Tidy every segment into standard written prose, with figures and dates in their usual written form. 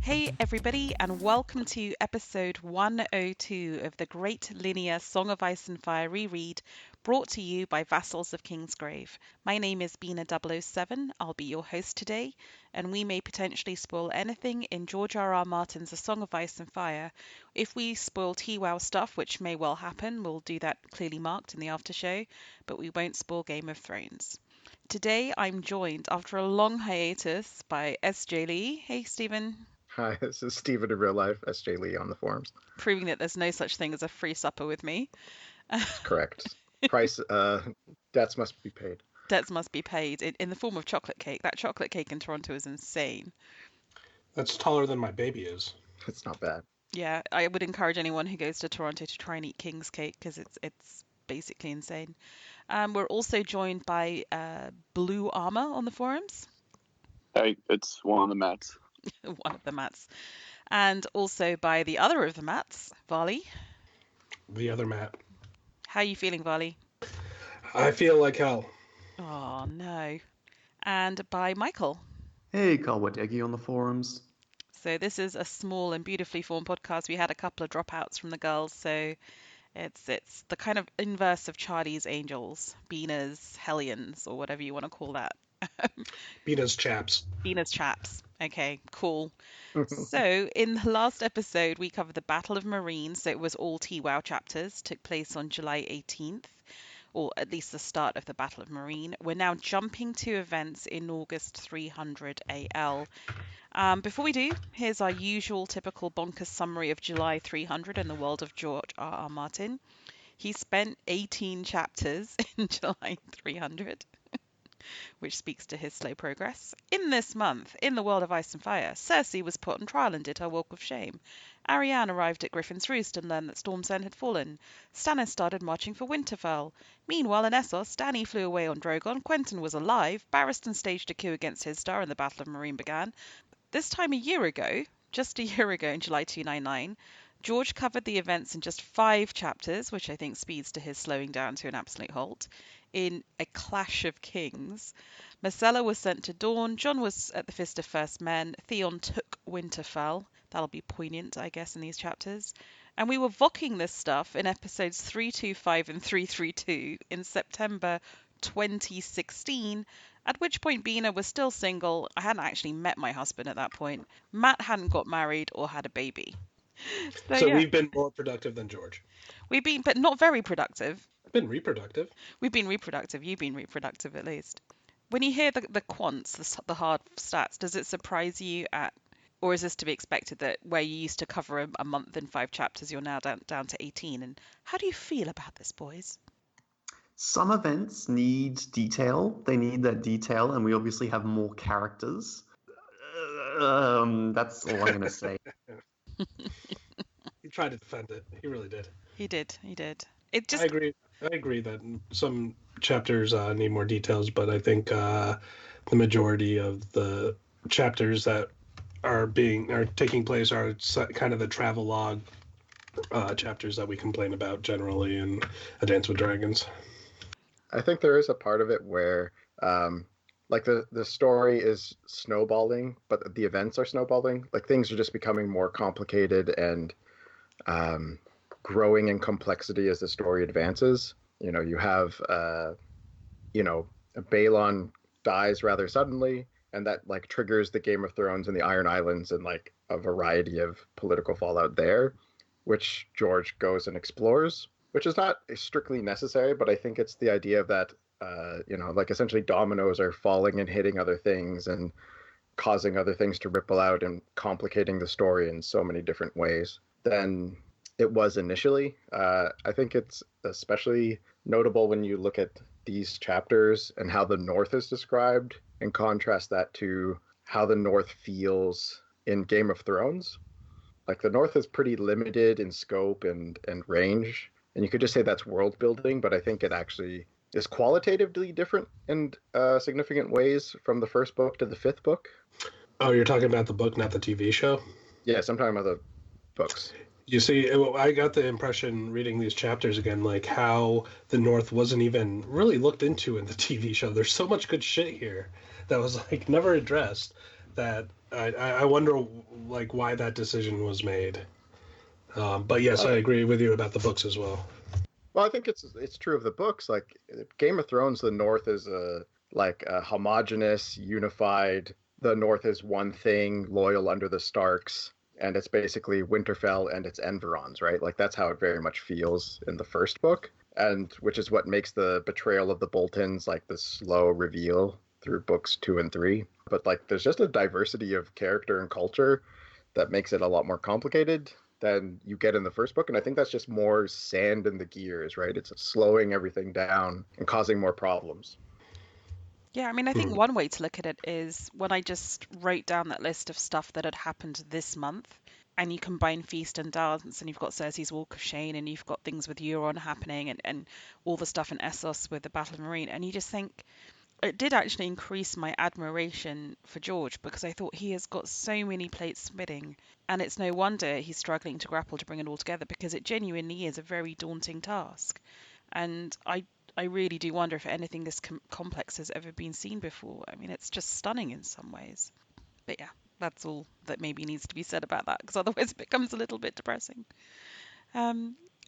Hey everybody, and welcome to episode 102 of the Great Linear Song of Ice and Fire reread, brought to you by Vassals of Kingsgrave. My name is Bina007, I'll be your host today, and we may potentially spoil anything in George R.R. Martin's A Song of Ice and Fire. If we spoil TWOW stuff, which may well happen, we'll do that clearly marked in the aftershow, but we won't spoil Game of Thrones. Today I'm joined, after a long hiatus, by SJLee. Hey Stephen. Hi, this is Steven in real life, SJLee on the forums. Proving that there's no such thing as a free supper with me. Correct. Price, debts must be paid. Debts must be paid in the form of chocolate cake. That chocolate cake in Toronto is insane. That's taller than my baby is. It's not bad. Yeah, I would encourage anyone who goes to Toronto to try and eat King's cake because it's basically insane. We're also joined by Blue Armor on the forums. Hey, it's one of the Mats. One of the Mats. And also by the other of the Mats, Varley. The other Matt. How are you feeling, Varley? I feel like hell. Oh, no. And by Michael. Hey, Khal Wadege on the forums. So this is a small and beautifully formed podcast. We had a couple of dropouts from the girls, so it's the kind of inverse of Charlie's Angels, Bina's Hellions, or whatever you want to call that. Bina's chaps. Bina's chaps. Okay, cool. So in the last episode, we covered the Battle of Meereen. So it was all TWOW chapters, took place on July 18th, or at least the start of the Battle of Meereen. We're now jumping to events in August 300 AL. Before we do, here's our usual typical bonkers summary of July 300 in the world of George R.R. Martin. He spent 18 chapters in July 300. Which speaks to his slow progress. In this month, in the world of Ice and Fire, Cersei was put on trial and did her walk of shame. Arianne arrived at Griffin's Roost and learned that Storm's End had fallen. Stannis started marching for Winterfell. Meanwhile, in Essos, Dany flew away on Drogon, Quentyn was alive, Barristan staged a coup against his star, and the Battle of Meereen began. This time a year ago, just a year ago in July 299, George covered the events in just 5 chapters, which I think speeds to his slowing down to an absolute halt. In A Clash of Kings, Myrcella was sent to Dorne, Jon was at the Fist of First Men, Theon took Winterfell. That'll be poignant, I guess, in these chapters. And we were vocking this stuff in episodes 325 and 332 in September 2016, at which point Bina was still single. I hadn't actually met my husband at that point. Matt hadn't got married or had a baby. So yeah. We've been more productive than George. We've been, but not very productive. I've been reproductive. We've been reproductive. You've been reproductive at least. When you hear the quants, the hard stats, does it surprise you or is this to be expected that where you used to cover a month in 5 chapters, you're now down to 18? And how do you feel about this, boys? Some events need detail. They need that detail, and we obviously have more characters. That's all I'm going to say. He tried to defend it. He really did. He did. It just. I agree that some chapters need more details, but I think the majority of the chapters that are taking place are kind of the travelogue chapters that we complain about generally in A Dance with Dragons. I think there is a part of it where like the story is snowballing, but the events are snowballing. Like things are just becoming more complicated and growing in complexity as the story advances. You know, you have Balon dies rather suddenly, and that like triggers the Game of Thrones and the Iron Islands and like a variety of political fallout there, which George goes and explores, which is not strictly necessary, but I think it's the idea of that like essentially dominoes are falling and hitting other things and causing other things to ripple out and complicating the story in so many different ways than it was initially. I think it's especially notable when you look at these chapters and how the North is described and contrast that to how the North feels in Game of Thrones. Like the North is pretty limited in scope and range, and you could just say that's world building, but I think it actually is qualitatively different in significant ways from the first book to the 5th book. Oh, you're talking about the book, not the TV show? Yes, I'm talking about the books. You see, I got the impression reading these chapters again, like how the North wasn't even really looked into in the TV show. There's so much good shit here that was like never addressed. that I wonder like why that decision was made. But yes, I agree with you about the books as well. Well, I think it's true of the books. Like Game of Thrones, the North is a homogenous, unified. The North is one thing, loyal under the Starks, and it's basically Winterfell and its environs, right? Like that's how it very much feels in the first book, and which is what makes the betrayal of the Boltons like the slow reveal through books 2 and 3. But like there's just a diversity of character and culture that makes it a lot more complicated than you get in the first book. And I think that's just more sand in the gears, right? It's slowing everything down and causing more problems. Yeah, I mean, I think one way to look at it is when I just wrote down that list of stuff that had happened this month, and you combine Feast and Dance, and you've got Cersei's Walk of Shame, and you've got things with Euron happening, and all the stuff in Essos with the Battle of Meereen, and you just think, it did actually increase my admiration for George, because I thought he has got so many plates spinning, and it's no wonder he's struggling to grapple to bring it all together, because it genuinely is a very daunting task. And I really do wonder if anything this complex has ever been seen before. I mean, it's just stunning in some ways. But yeah, that's all that maybe needs to be said about that, because otherwise it becomes a little bit depressing.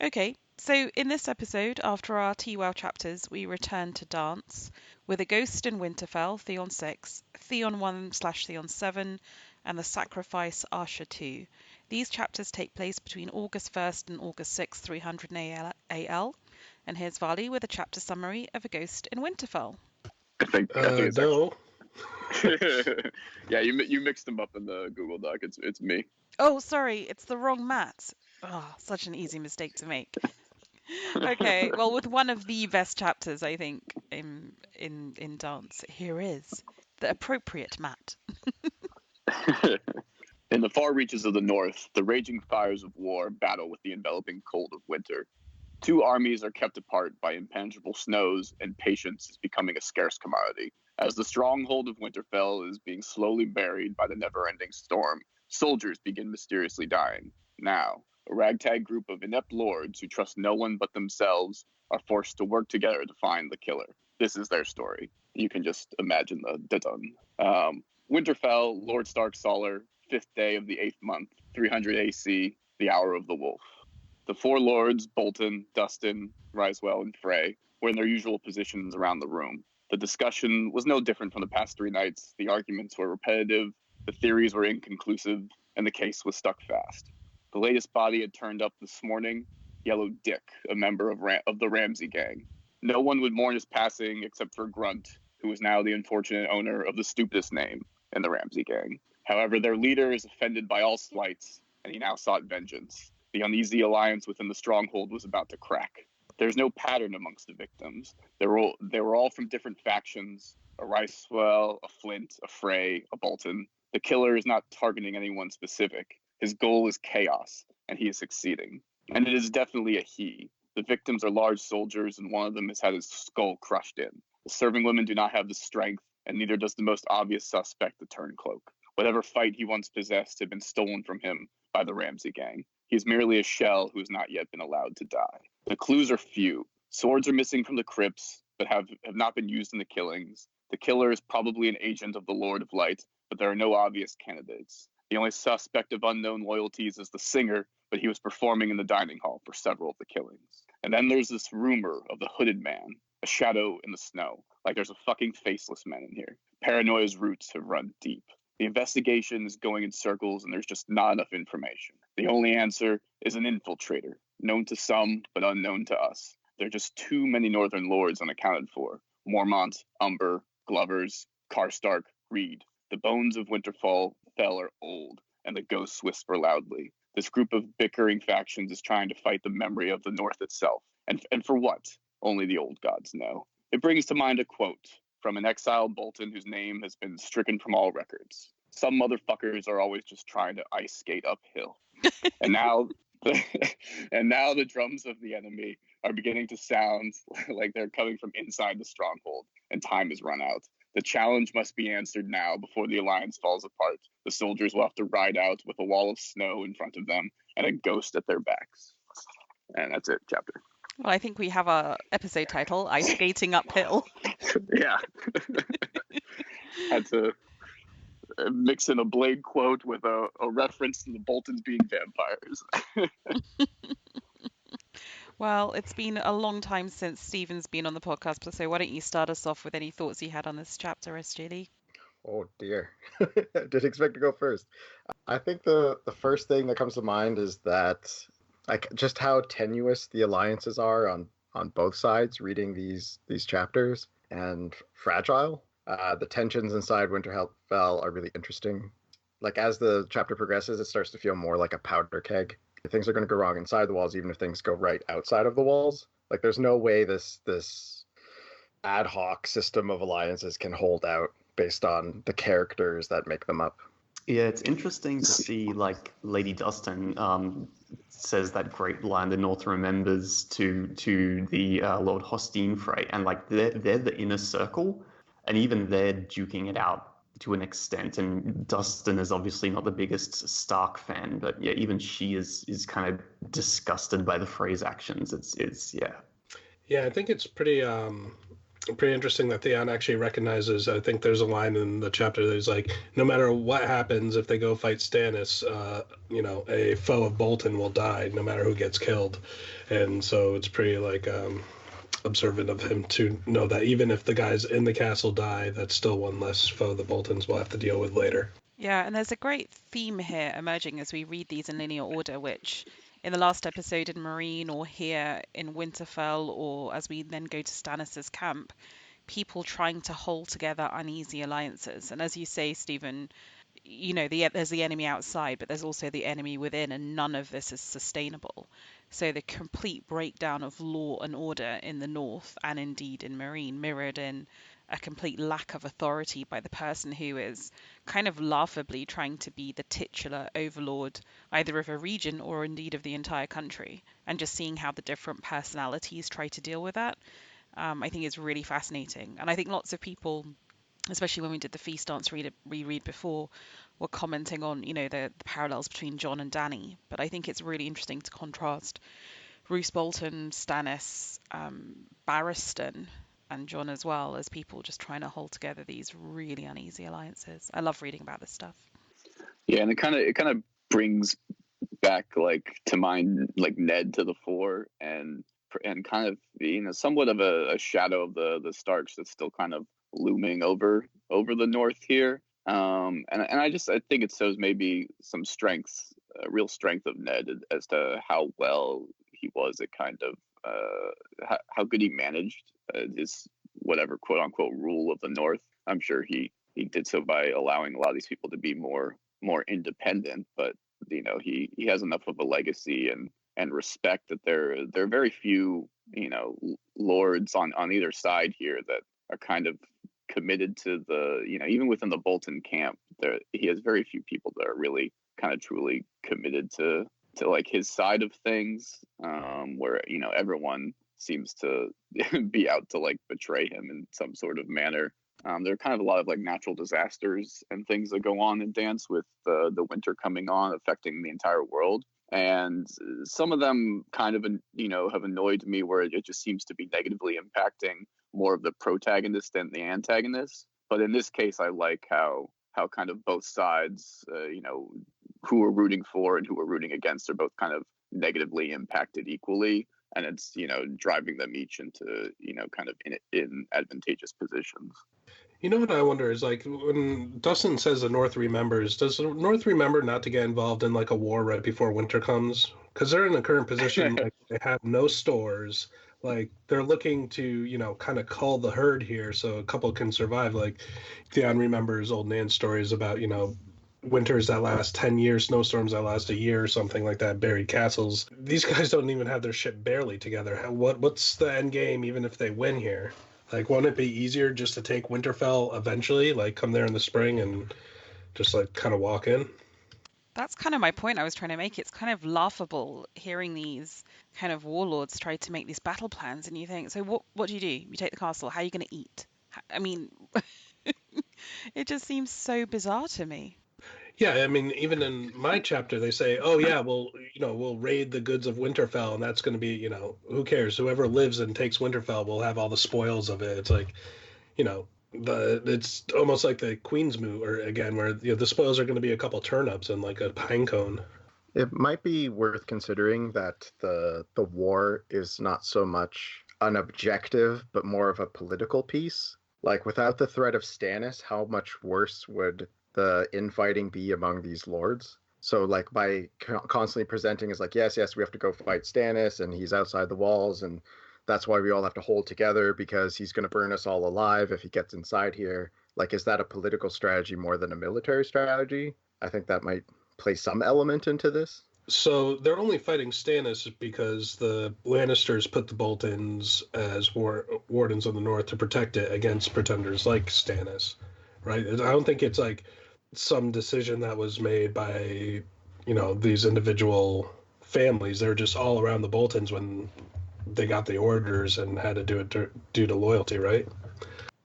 Okay, so in this episode, after our TWOW chapters, we return to Dance with A Ghost in Winterfell, Theon 6, Theon 1/Theon 7, and The Sacrifice, Archer 2. These chapters take place between August 1st and August 6th, 300 AL. And here's Varley with a chapter summary of A Ghost in Winterfell. I think it's no. Yeah, you mixed them up in the Google Doc. It's me. Oh, sorry, it's the wrong Matt. Oh, such an easy mistake to make. Okay, well, with one of the best chapters, I think, in Dance, here is the appropriate Matt. In the far reaches of the north, the raging fires of war battle with the enveloping cold of winter. Two armies are kept apart by impenetrable snows, and patience is becoming a scarce commodity. As the stronghold of Winterfell is being slowly buried by the never-ending storm, soldiers begin mysteriously dying. Now, a ragtag group of inept lords who trust no one but themselves are forced to work together to find the killer. This is their story. You can just imagine the done. Winterfell, Lord Stark Solar, 5th day of the 8th month, 300 AC, the hour of the wolf. The four lords, Bolton, Dustin, Ryswell, and Frey, were in their usual positions around the room. The discussion was no different from the past 3 nights. The arguments were repetitive, the theories were inconclusive, and the case was stuck fast. The latest body had turned up this morning, Yellow Dick, a member of the Ramsay gang. No one would mourn his passing except for Grunt, who was now the unfortunate owner of the stupidest name in the Ramsay gang. However, their leader is offended by all slights, and he now sought vengeance. The uneasy alliance within the stronghold was about to crack. There's no pattern amongst the victims. They were all from different factions, a Ricewell, a Flint, a Frey, a Bolton. The killer is not targeting anyone specific. His goal is chaos, and he is succeeding. And it is definitely a he. The victims are large soldiers, and one of them has had his skull crushed in. The serving women do not have the strength, and neither does the most obvious suspect, the Turncloak. Whatever fight he once possessed had been stolen from him by the Ramsay gang. He is merely a shell who has not yet been allowed to die. The clues are few. Swords are missing from the crypts, but have not been used in the killings. The killer is probably an agent of the Lord of Light, but there are no obvious candidates. The only suspect of unknown loyalties is the singer, but he was performing in the dining hall for several of the killings. And then there's this rumor of the hooded man, a shadow in the snow, like there's a fucking faceless man in here. Paranoia's roots have run deep. The investigation is going in circles, and there's just not enough information. The only answer is an infiltrator, known to some, but unknown to us. There are just too many northern lords unaccounted for. Mormont, Umber, Glovers, Karstark, Reed. The bones of Winterfell are old, and the ghosts whisper loudly. This group of bickering factions is trying to fight the memory of the North itself. And for what? Only the old gods know. It brings to mind a quote from an exiled Bolton whose name has been stricken from all records. Some motherfuckers are always just trying to ice skate uphill. And now the drums of the enemy are beginning to sound like they're coming from inside the stronghold, and time has run out. The challenge must be answered now before the alliance falls apart. The soldiers will have to ride out with a wall of snow in front of them and a ghost at their backs. And that's it, chapter. Well, I think we have our episode title, Ice Skating Uphill. Yeah. Had to mix in a Blade quote with a reference to the Boltons being vampires. Well, it's been a long time since Stephen's been on the podcast, so why don't you start us off with any thoughts you had on this chapter, SJLee? Oh dear. I didn't expect to go first. I think the first thing that comes to mind is that like just how tenuous the alliances are on both sides reading these chapters, and fragile. The tensions inside Winterfell are really interesting. Like as the chapter progresses, it starts to feel more like a powder keg. Things are going to go wrong inside the walls, even if things go right outside of the walls. Like there's no way this ad hoc system of alliances can hold out based on the characters that make them up. Yeah, it's interesting to see, like, Lady Dustin says that great line the North remembers to the Lord Hostine Frey, and like they're the inner circle, and even they're duking it out to an extent. And Dustin is obviously not the biggest Stark fan, but yeah, even she is kind of disgusted by the Frey's actions. It's yeah. Yeah, I think it's pretty interesting that Theon actually recognizes. I think there's a line in the chapter that is like, no matter what happens, if they go fight Stannis, a foe of Bolton will die, no matter who gets killed. And so it's pretty like observant of him to know that even if the guys in the castle die, that's still one less foe the Boltons will have to deal with later. Yeah, and there's a great theme here emerging as we read these in linear order, which in the last episode in Meereen, or here in Winterfell, or as we then go to Stannis's camp, people trying to hold together uneasy alliances. And as you say, Stephen, there's the enemy outside, but there's also the enemy within, and none of this is sustainable. So the complete breakdown of law and order in the north, and indeed in Meereen, mirrored in a complete lack of authority by the person who is kind of laughably trying to be the titular overlord either of a region or indeed of the entire country, and just seeing how the different personalities try to deal with that, I think is really fascinating. And I think lots of people, especially when we did the Feast Dance reread before, were commenting on, the parallels between Jon and Dany. But I think it's really interesting to contrast Roose Bolton, Stannis, Barristan, and Jon as well, as people just trying to hold together these really uneasy alliances. I love reading about this stuff. Yeah, and it kind of brings back to mind Ned to the fore, and kind of somewhat of a shadow of the Starks that's still kind of looming over the north here. And I think it shows maybe some strengths, real strength of Ned as to how well he was at kind of how good he managed his whatever quote unquote rule of the north. I'm sure he did so by allowing a lot of these people to be more independent, but he has enough of a legacy and respect that there are very few lords on either side here that are kind of committed to the even within the Bolton camp. He has very few people that are really kind of truly committed to his side of things, where everyone seems to be out to betray him in some sort of manner. There are kind of a lot of natural disasters and things that go on in Dance with the winter coming on, affecting the entire world. And some of them kind of, have annoyed me, where it just seems to be negatively impacting more of the protagonist than the antagonist. But in this case, I like how kind of both sides, who we're rooting for and who we're rooting against, are both kind of negatively impacted equally. And it's, driving them each into, kind of in advantageous positions. What I wonder is, when Dustin says the North remembers, does the North remember not to get involved in a war right before winter comes? Because they're in the current position, they have no stores. They're looking to, kind of cull the herd here so a couple can survive. Theon remembers old Nan's stories about, winters that last 10 years, snowstorms that last a year or something like that, buried castles. These guys don't even have their ship barely together. What's the end game even if they win here? Won't it be easier just to take Winterfell eventually, come there in the spring and just kind of walk in? That's kind of my point I was trying to make. It's kind of laughable hearing these kind of warlords try to make these battle plans, and you think, so what do? You take the castle, how are you going to eat? I mean, it just seems so bizarre to me. Yeah, I mean, even in my chapter, they say, oh, yeah, we'll raid the goods of Winterfell, and that's going to be, who cares? Whoever lives and takes Winterfell will have all the spoils of it. It's It's almost like the Queen's Moot, or again, where the spoils are going to be a couple turnips and like a pine cone. It might be worth considering that the war is not so much an objective, but more of a political piece. Like, without the threat of Stannis, how much worse would the infighting be among these lords? So, like, by constantly presenting as like, yes, we have to go fight Stannis, and he's outside the walls, and that's why we all have to hold together because he's going to burn us all alive if he gets inside here. Like, is that a political strategy more than a military strategy? I think that might play some element into this. So they're only fighting Stannis because the Lannisters put the Boltons as wardens on the north to protect it against pretenders like Stannis, right? I don't think it's like some decision that was made by, these individual families. They're just all around the Boltons when they got the orders and had to do it due to loyalty, right?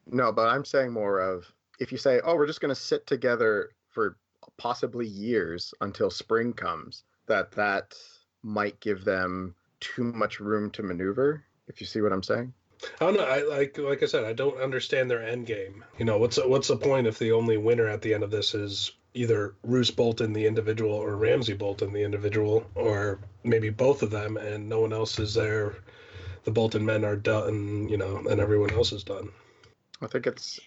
No, but I'm saying more of, if you say, oh, we're just going to sit together for possibly years until spring comes, that might give them too much room to maneuver, if you see what I'm saying. I don't know. Like I said, I don't understand their end game. What's the point if the only winner at the end of this is either Roose Bolton, the individual, or Ramsay Bolton, the individual, or maybe both of them, and no one else is there. The Bolton men are done, and everyone else is done. I think it's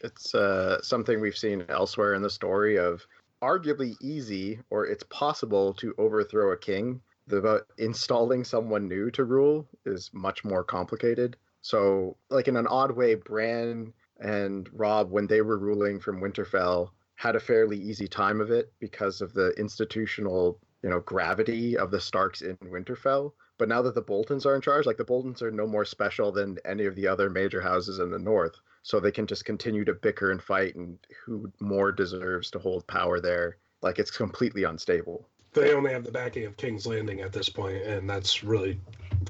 something we've seen elsewhere in the story of arguably easy, or it's possible to overthrow a king. But installing someone new to rule is much more complicated. So, like, in an odd way, Bran and Robb, when they were ruling from Winterfell, had a fairly easy time of it because of the institutional, gravity of the Starks in Winterfell. But now that the Boltons are in charge, like, the Boltons are no more special than any of the other major houses in the north. So they can just continue to bicker and fight, and who more deserves to hold power there. Like, it's completely unstable. They only have the backing of King's Landing at this point, and that's really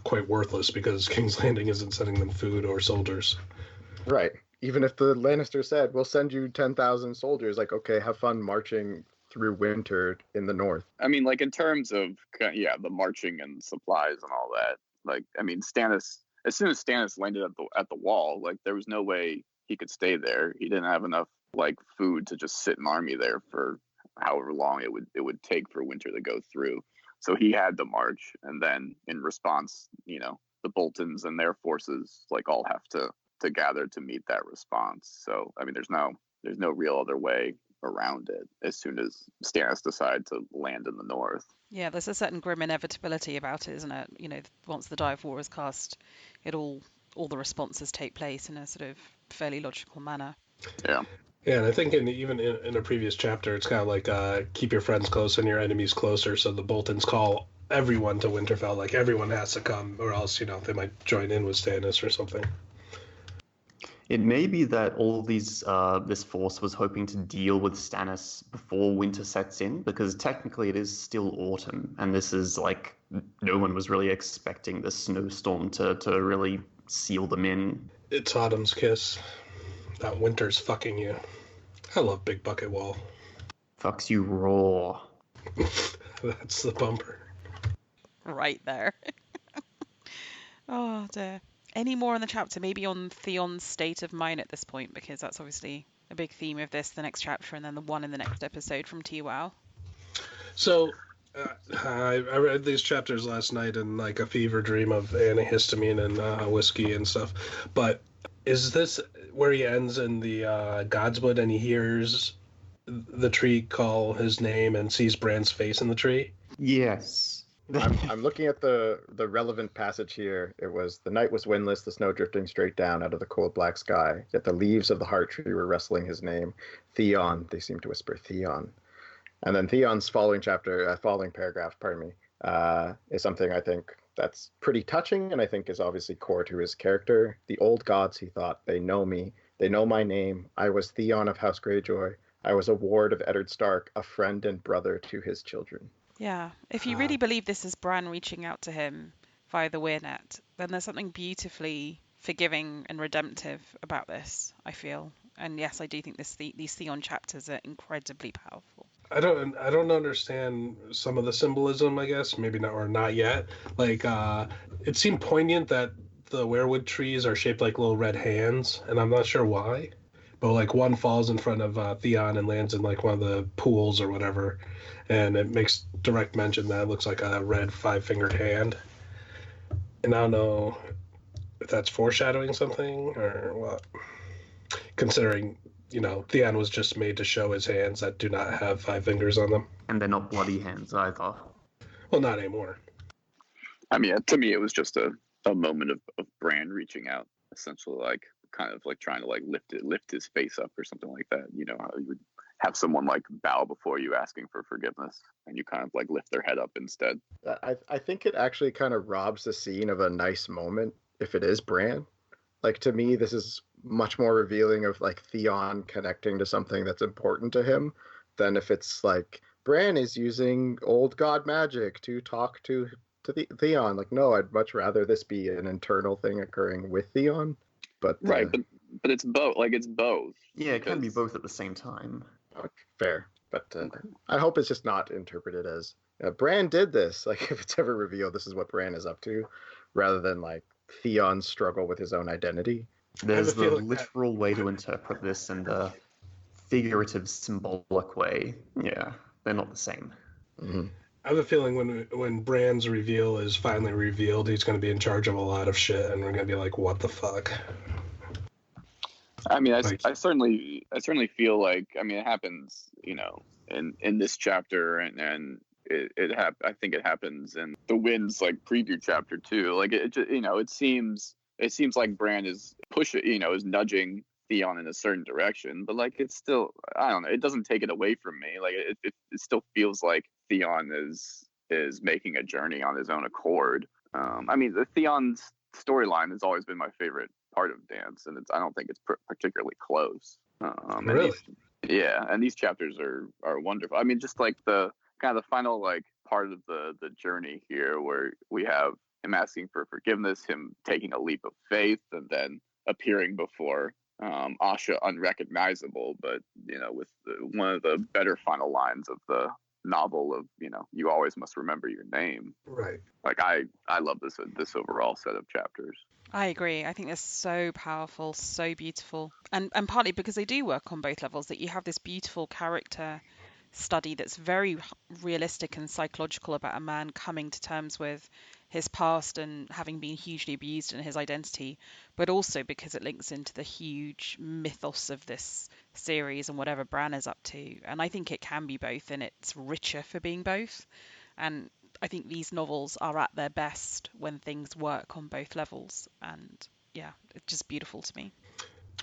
quite worthless because King's Landing isn't sending them food or soldiers. Right. Even if the Lannisters said, we'll send you 10,000 soldiers, like, okay, have fun marching through winter in the north. I mean, like, in terms of, the marching and supplies and all that, like, I mean, Stannis, as soon as Stannis landed at the wall, like, there was no way he could stay there. He didn't have enough, like, food to just sit an army there for however long it would take for winter to go through. So he had to march, and then in response, the Boltons and their forces, like, all have to gather to meet that response. So, I mean, there's no real other way around it as soon as Stannis decided to land in the north. Yeah, there's a certain grim inevitability about it, isn't it? Once the die of war is cast, all the responses take place in a sort of fairly logical manner. Yeah. Yeah, and I think even in a previous chapter, it's kind of like keep your friends close and your enemies closer. So the Boltons call everyone to Winterfell, like everyone has to come, or else they might join in with Stannis or something. It may be that all these this force was hoping to deal with Stannis before winter sets in, because technically it is still autumn, and this is like no one was really expecting the snowstorm to really seal them in. It's autumn's kiss. That winter's fucking you. I love Big Bucket Wall. Fucks you raw. That's the bumper. Right there. Oh dear. Any more on the chapter? Maybe on Theon's state of mind at this point, because that's obviously a big theme of this, the next chapter, and then the one in the next episode from TWOW. So, I read these chapters last night in like a fever dream of antihistamine and whiskey and stuff. But is this where he ends in the Godswood and he hears the tree call his name and sees Bran's face in the tree? Yes. I'm looking at the relevant passage here. It was, the night was windless, the snow drifting straight down out of the cold black sky, yet the leaves of the heart tree were wrestling his name. Theon, they seem to whisper, Theon. And then Theon's following paragraph, is something I think that's pretty touching, and I think is obviously core to his character. The old gods, he thought, they know me. They know my name. I was Theon of House Greyjoy. I was a ward of Eddard Stark, a friend and brother to his children. Yeah, if you really believe this is Bran reaching out to him via the Weirnet, then there's something beautifully forgiving and redemptive about this, I feel. And yes, I do think these Theon chapters are incredibly powerful. I don't understand some of the symbolism, I guess. Maybe not, or not yet. Like, it seemed poignant that the weirwood trees are shaped like little red hands, and I'm not sure why. but like one falls in front of Theon and lands in like one of the pools or whatever, and it makes direct mention that it looks like a red 5-fingered hand. And I don't know if that's foreshadowing something or what, considering, Theon was just made to show his hands that do not have 5 fingers on them. And they're not bloody hands either. Well, not anymore. I mean, to me, it was just a moment of Bran reaching out, essentially, like kind of like trying to like lift his face up or something like that. You know how you would have someone like bow before you asking for forgiveness, and you kind of like lift their head up instead. I think it actually kind of robs the scene of a nice moment if it is Bran. Like, to me, this is much more revealing of like Theon connecting to something that's important to him than if it's like Bran is using old god magic to talk to Theon. Like, no, I'd much rather this be an internal thing occurring with Theon. But right, but it's both. Like, it's both. Yeah, it can be both at the same time. Okay, fair, but I hope it's just not interpreted as Bran did this. Like, if it's ever revealed, this is what Bran is up to, rather than like Theon's struggle with his own identity. There's the literal way to interpret this and the figurative, symbolic way. Yeah, they're not the same. Mm-hmm. I have a feeling when Bran's reveal is finally revealed, he's going to be in charge of a lot of shit, and we're going to be like, "What the fuck?" I mean, I certainly feel like, I mean, it happens, in this chapter, and I think it happens in the Winds like preview chapter too. Like, it just, it seems like Bran is is nudging Theon in a certain direction, but like, it's still, I don't know, it doesn't take it away from me. Like, it still feels like Theon is making a journey on his own accord. I mean, the Theon's storyline has always been my favorite part of Dance, and I don't think it's particularly close. Really? And these chapters are wonderful. I mean, just like the kind of the final like part of the journey here, where we have him asking for forgiveness, him taking a leap of faith, and then appearing before Asha unrecognizable, but with one of the better final lines of the novel of you always must remember your name. Right. Like, I love this overall set of chapters. I agree. I think they're so powerful, so beautiful, and partly because they do work on both levels. That you have this beautiful character study that's very realistic and psychological about a man coming to terms with his past and having been hugely abused in his identity, but also because it links into the huge mythos of this series and whatever Bran is up to. And I think it can be both, and it's richer for being both. And I think these novels are at their best when things work on both levels. And yeah, it's just beautiful to me.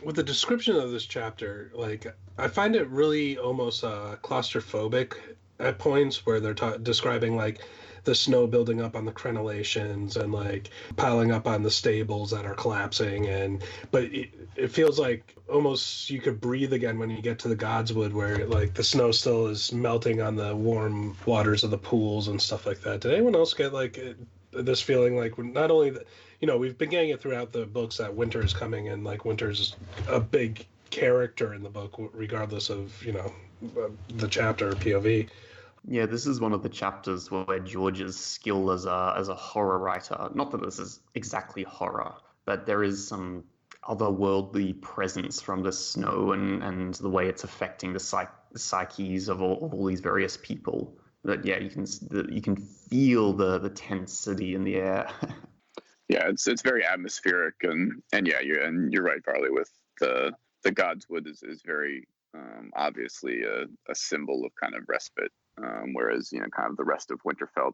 With the description of this chapter, like, I find it really almost claustrophobic at points where they're describing like the snow building up on the crenellations and like piling up on the stables that are collapsing, but it feels like almost you could breathe again when you get to the Godswood, where like the snow still is melting on the warm waters of the pools and stuff like that. Did anyone else get like this feeling like not only that, we've been getting it throughout the books that winter is coming, and like winter's a big character in the book regardless of the chapter or POV. Yeah, this is one of the chapters where George's skill as a horror writer, not that this is exactly horror, but there is some otherworldly presence from the snow and the way it's affecting the psyches of all these various people. That yeah, you can feel the tensity in the air. Yeah, it's very atmospheric, and yeah, you're right, Varley, with the Godswood is very obviously a symbol of kind of respite. Whereas kind of the rest of Winterfell,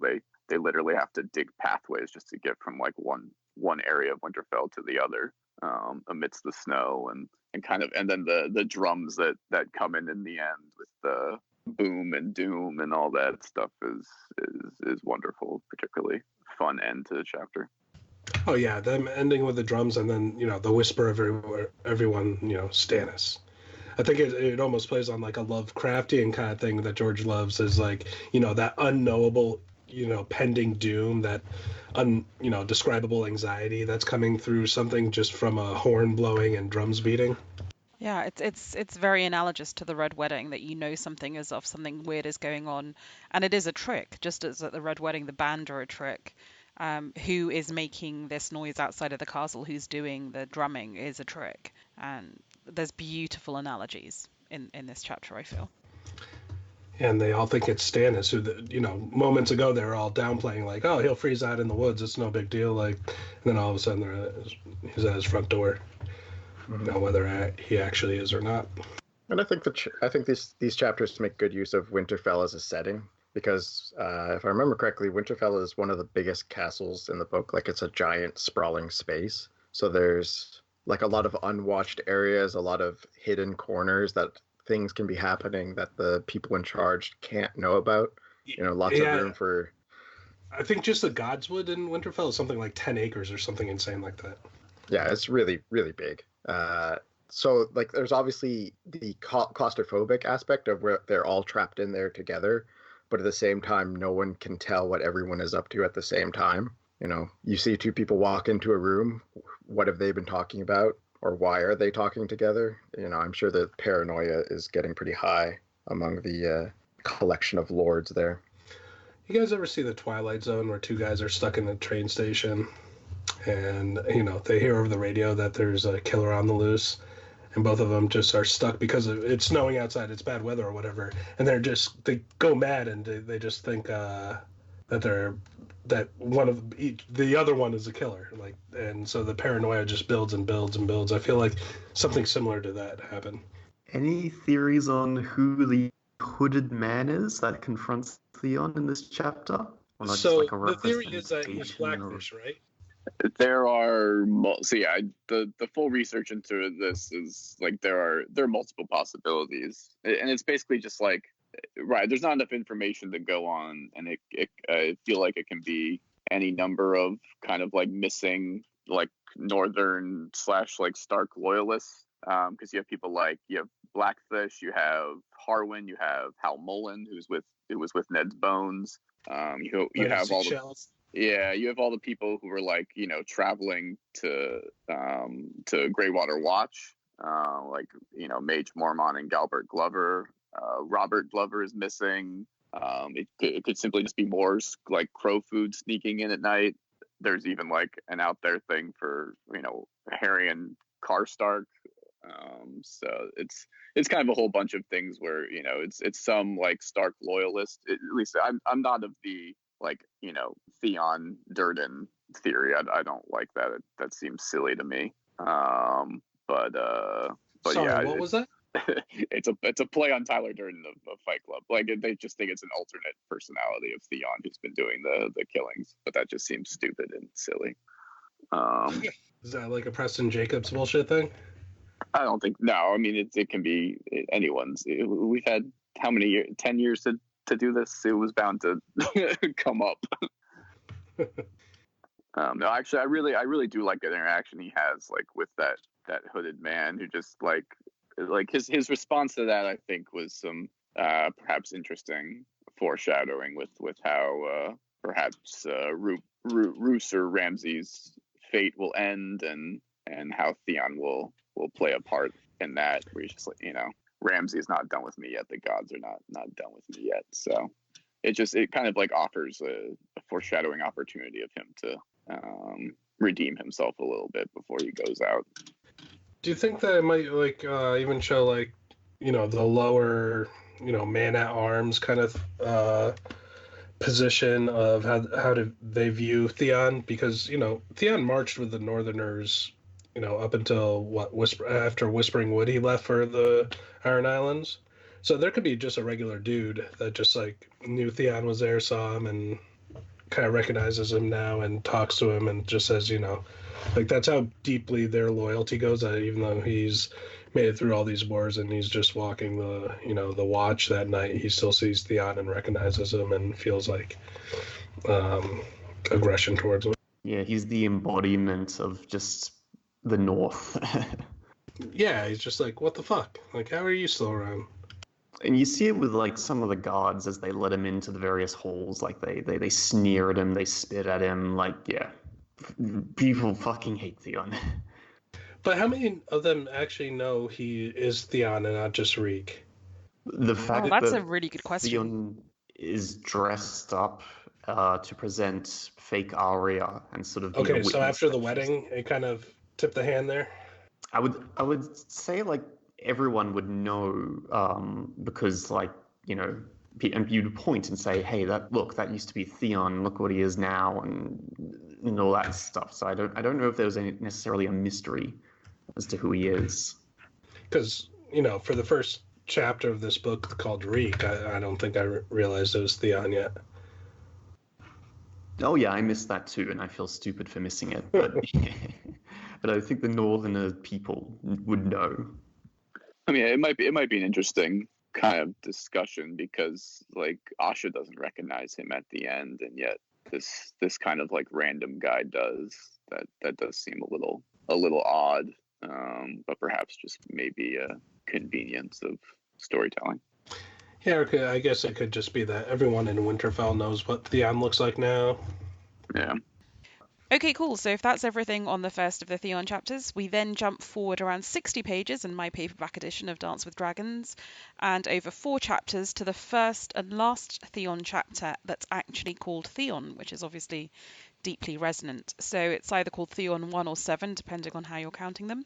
they literally have to dig pathways just to get from like one area of Winterfell to the other amidst the snow, and then the drums that come in the end with the boom and doom and all that stuff is wonderful. Particularly fun end to the chapter. Oh yeah, them ending with the drums and then the whisper of everyone Stannis. I think it almost plays on like a Lovecraftian kind of thing that George loves, is like that unknowable pending doom, that describable anxiety that's coming through something just from a horn blowing and drums beating. Yeah, it's very analogous to the Red Wedding, that something is off, something weird is going on, and it is a trick. Just as at the Red Wedding, the band are a trick. Who is making this noise outside of the castle, who's doing the drumming, is a trick. And there's beautiful analogies in this chapter, I feel. And they all think it's Stannis, who, moments ago they were all downplaying, like, oh, he'll freeze out in the woods, it's no big deal. Like, and then all of a sudden he's at his front door. Whether he actually is or not. And I think these chapters make good use of Winterfell as a setting, because if I remember correctly, Winterfell is one of the biggest castles in the book. Like, it's a giant sprawling space. So there's like a lot of unwatched areas, a lot of hidden corners that things can be happening that the people in charge can't know about. Lots of room for... I think just the Godswood in Winterfell is something like 10 acres or something insane like that. Yeah, it's really, really big. So, like, there's obviously the claustrophobic aspect of where they're all trapped in there together, but at the same time, no one can tell what everyone is up to at the same time. You see two people walk into a room. What have they been talking about? Or why are they talking together? I'm sure the paranoia is getting pretty high among the collection of lords there. You guys ever see The Twilight Zone, where two guys are stuck in a train station and, they hear over the radio that there's a killer on the loose, and both of them just are stuck because it's snowing outside, it's bad weather or whatever, and they go mad, and they just think that one of the other one is a killer, like, and so the paranoia just builds and builds and builds. I feel like something similar to that happened. Any theories on who the hooded man is that confronts Theon in this chapter? Or not So just like a the theory is that he's representation Blackfish, right? There are the full research into this is like there are multiple possibilities, and it's basically just like, right, there's not enough information to go on, and I feel like it can be any number of kind of like missing, like, northern / like Stark loyalists, because you have people like, you have Blackfish, you have Harwin, you have Hal Mullen, who was with Ned's Bones, you have all you have all the people who were like, traveling to Greywater Watch, like, Mage Mormont and Galbert Glover. Robert Glover is missing. It could simply just be more like crow food sneaking in at night. There's even like an out there thing for Harry and Karstark. So it's kind of a whole bunch of things where it's some like Stark loyalist. At least I'm not of the like Theon Durden theory. I don't like that. That seems silly to me. But Sorry, yeah, what was that? it's a play on Tyler Durden of Fight Club. Like, they just think it's an alternate personality of Theon who's been doing the killings, but that just seems stupid and silly. Is that like a Preston Jacobs bullshit thing? I don't think. No, I mean it can be anyone's. We've had how many years? 10 years to do this. It was bound to come up. No, actually, I really do like the interaction he has like with that hooded man who just like his response to that, I think, was some perhaps interesting foreshadowing with how perhaps Roose or Ramsay's fate will end, and how Theon will play a part in that. Where he's just like, Ramsay's not done with me yet. The gods are not done with me yet. So it kind of like offers a foreshadowing opportunity of him to redeem himself a little bit before he goes out. Do you think that it might like even show like the lower man at arms kind of position of how do they view Theon? Because Theon marched with the Northerners up until after Whispering Wood he left for the Iron Islands. So there could be just a regular dude that just like knew Theon was there, saw him, and kind of recognizes him now and talks to him and just says, like that's how deeply their loyalty goes. That even though he's made it through all these wars and he's just walking the watch that night, he still sees Theon and recognizes him and feels like aggression towards him. Yeah, he's the embodiment of just the North. Yeah, he's just like, what the fuck? Like, how are you still around? And you see it with like some of the guards as they let him into the various halls. Like they sneer at him, they spit at him. Like, yeah, people fucking hate Theon. But how many of them actually know he is Theon and not just Reek? The fact that's that a really good question. Theon is dressed up to present fake Arya and sort of. Okay, so after the wedding, it kind of tipped the hand there. I would say like everyone would know because like and you'd point and say, hey, that used to be Theon, look what he is now, and all that stuff. So I don't know if there was necessarily a mystery as to who he is. Because for the first chapter of this book called Reek, I don't think I realized it was Theon yet. Oh yeah, I missed that too, and I feel stupid for missing it. But but I think the Northerner people would know. I mean, it might be an interesting kind of discussion because like Asha doesn't recognize him at the end, and yet this kind of like random guy does. That does seem a little odd, but perhaps just maybe a convenience of storytelling. Yeah, okay, I guess it could just be that everyone in Winterfell knows what Theon looks like now. Yeah. Okay, cool. So if that's everything on the first of the Theon chapters, we then jump forward around 60 pages in my paperback edition of Dance with Dragons, and over 4 chapters to the first and last Theon chapter that's actually called Theon, which is obviously deeply resonant. So it's either called Theon 1 or 7, depending on how you're counting them.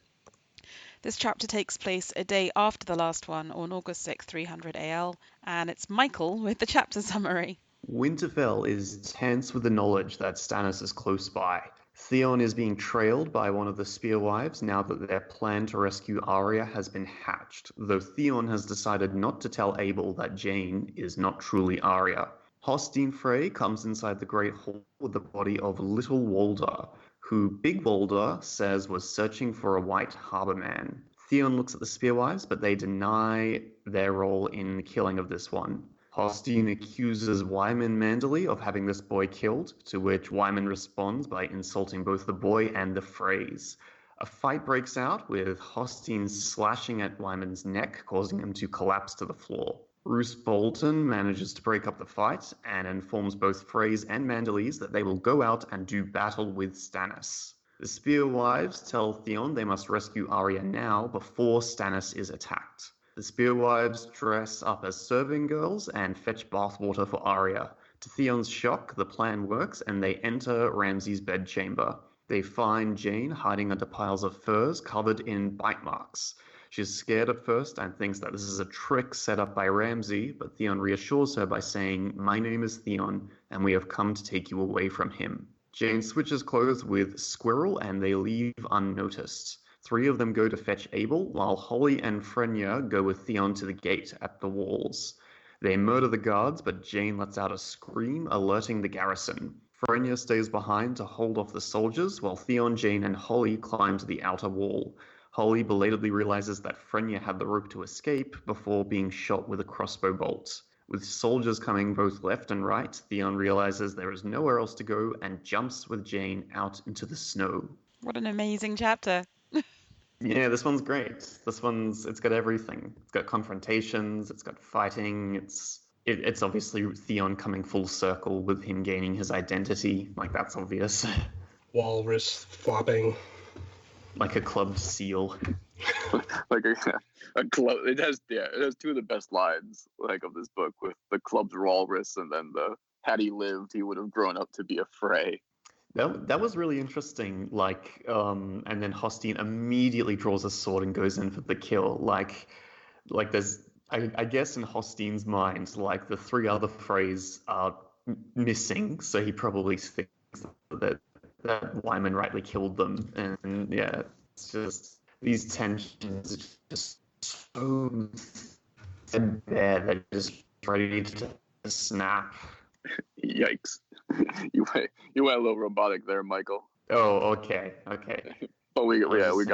This chapter takes place a day after the last one, on August 6, 300 AL, and it's Michael with the chapter summary. Winterfell is tense with the knowledge that Stannis is close by. Theon is being trailed by one of the Spearwives now that their plan to rescue Arya has been hatched, though Theon has decided not to tell Abel that Jane is not truly Arya. Hostine Frey comes inside the Great Hall with the body of Little Walder, who Big Walder says was searching for a white harborman. Theon looks at the Spearwives, but they deny their role in the killing of this one. Hostine accuses Wyman Manderley of having this boy killed, to which Wyman responds by insulting both the boy and the Freys. A fight breaks out, with Hostine slashing at Wyman's neck, causing him to collapse to the floor. Roose Bolton manages to break up the fight and informs both Freys and Manderleys that they will go out and do battle with Stannis. The Spearwives tell Theon they must rescue Arya now before Stannis is attacked. The Spearwives dress up as serving girls and fetch bathwater for Arya. To Theon's shock, the plan works and they enter Ramsay's bedchamber. They find Jane hiding under piles of furs covered in bite marks. She's scared at first and thinks that this is a trick set up by Ramsay, but Theon reassures her by saying, "My name is Theon, and we have come to take you away from him." Jane switches clothes with Squirrel and they leave unnoticed. 3 of them go to fetch Abel, while Holly and Frenya go with Theon to the gate at the walls. They murder the guards, but Jane lets out a scream, alerting the garrison. Frenya stays behind to hold off the soldiers, while Theon, Jane, and Holly climb to the outer wall. Holly belatedly realizes that Frenya had the rope to escape before being shot with a crossbow bolt. With soldiers coming both left and right, Theon realizes there is nowhere else to go and jumps with Jane out into the snow. What an amazing chapter. Yeah, this one's great. It's got everything. It's got confrontations, it's got fighting, it's obviously Theon coming full circle with him gaining his identity. Like, that's obvious. Walrus flopping. Like a clubbed seal. Like a club. It has 2 of the best lines like of this book, with the clubbed walrus and then the had he lived, he would have grown up to be a Frey. That was really interesting. Like, and then Hostine immediately draws a sword and goes in for the kill. Like there's, I guess in Hostine's mind, like the 3 other Freys are missing, so he probably thinks that Wyman rightly killed them. And yeah, it's just these tensions are just so there. They're just ready to snap. Yikes! You went a little robotic there, Michael. Oh, okay. But we got You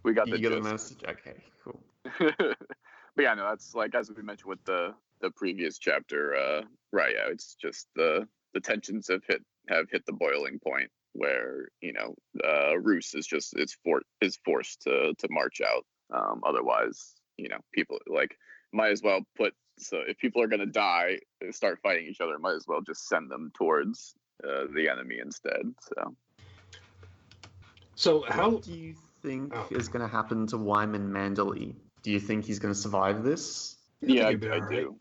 the got the gist. message. Okay, cool. But yeah, no, that's like as we mentioned with the previous chapter, right? Yeah, it's just the tensions have hit the boiling point where Roose is forced to march out. Otherwise, people like might as well put. So if people are going to die, start fighting each other, might as well just send them towards the enemy instead. So how What do you think is going to happen to Wyman Manderley? Do you think he's going to survive this? Yeah, I he'd be all right. do.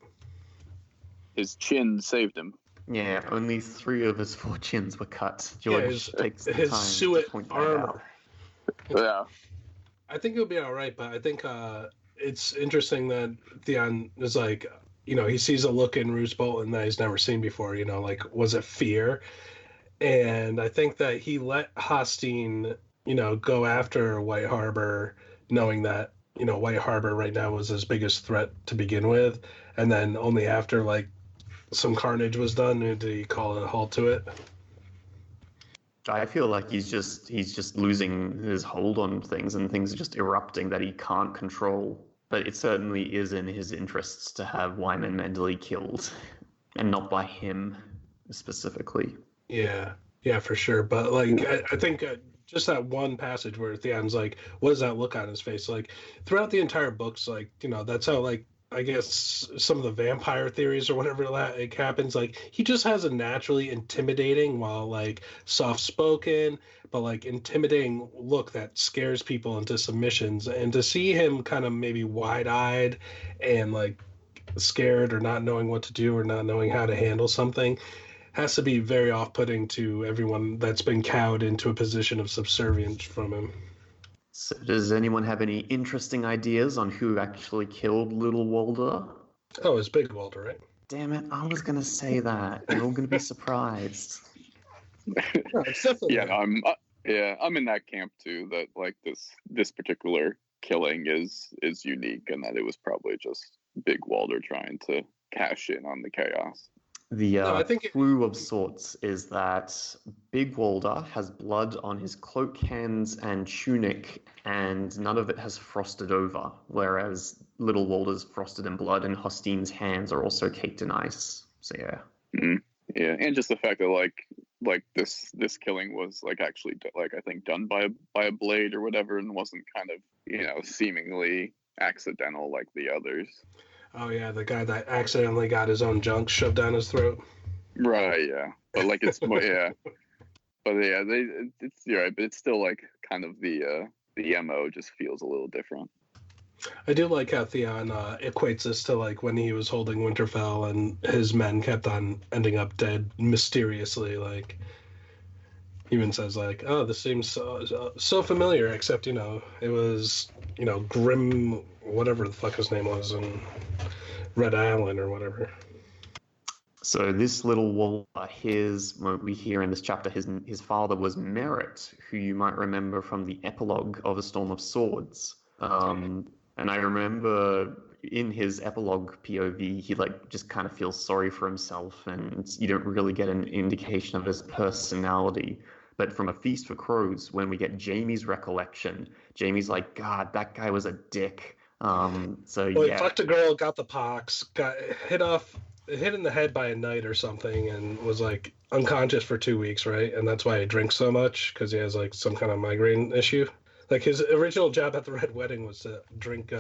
His chin saved him. Yeah, only 3 of his 4 chins were cut. George takes the his time suet to point that armor. out. Yeah. I think it'll be all right, but I think it's interesting that Theon is like, he sees a look in Roose Bolton that he's never seen before. Like, was it fear? And I think that he let Hostine, go after White Harbor, knowing that, White Harbor right now was his biggest threat to begin with. And then only after, like, some carnage was done did he call a halt to it. I feel like he's just losing his hold on things, and things are just erupting that he can't control. But it certainly is in his interests to have Wyman Mendeley killed, and not by him specifically. Yeah, for sure. But like, I think just that one passage where Theon's like, "What does that look on his face?" Like throughout the entire books, like that's how like I guess some of the vampire theories or whatever it happens. Like he just has a naturally intimidating, while like soft spoken, but like intimidating look that scares people into submissions. And to see him kind of maybe wide eyed and like scared or not knowing what to do or not knowing how to handle something has to be very off-putting to everyone that's been cowed into a position of subservience from him. So does anyone have any interesting ideas on who actually killed Little Walder? Oh, it's Big Walder, right? Damn it, I was going to say that. You're all going to be surprised. No, it's definitely I'm in that camp too, that like this particular killing is unique, and that it was probably just Big Walder trying to cash in on the chaos. The clue of sorts is that Big Walder has blood on his cloak hands and tunic, and none of it has frosted over, whereas Little Walder's frosted in blood, and Hostine's hands are also caked in ice. So yeah. Mm-hmm. Yeah, and just the fact that like this killing was like actually like I think done by a blade or whatever, and wasn't kind of seemingly accidental like the others. Oh yeah, the guy that accidentally got his own junk shoved down his throat. Right. Yeah. But like it's yeah. But yeah, it's you're right. But it's still like kind of the MO just feels a little different. I do like how Theon equates this to like when he was holding Winterfell and his men kept on ending up dead mysteriously. Like, even says like, "Oh, this seems so familiar," except it was Grim, whatever the fuck his name was, and Red Island or whatever. So this Little Walder, we hear in this chapter, his father was Merritt, who you might remember from the epilogue of A Storm of Swords. And I remember in his epilogue POV, he like just kind of feels sorry for himself, and you don't really get an indication of his personality. But from A Feast for Crows, when we get Jaime's recollection, Jaime's like, God, that guy was a dick. He fucked a girl, got the pox, got hit in the head by a knight or something, and was like unconscious for 2 weeks, right? And that's why he drinks so much, because he has like some kind of migraine issue. Like his original job at the Red Wedding was to drink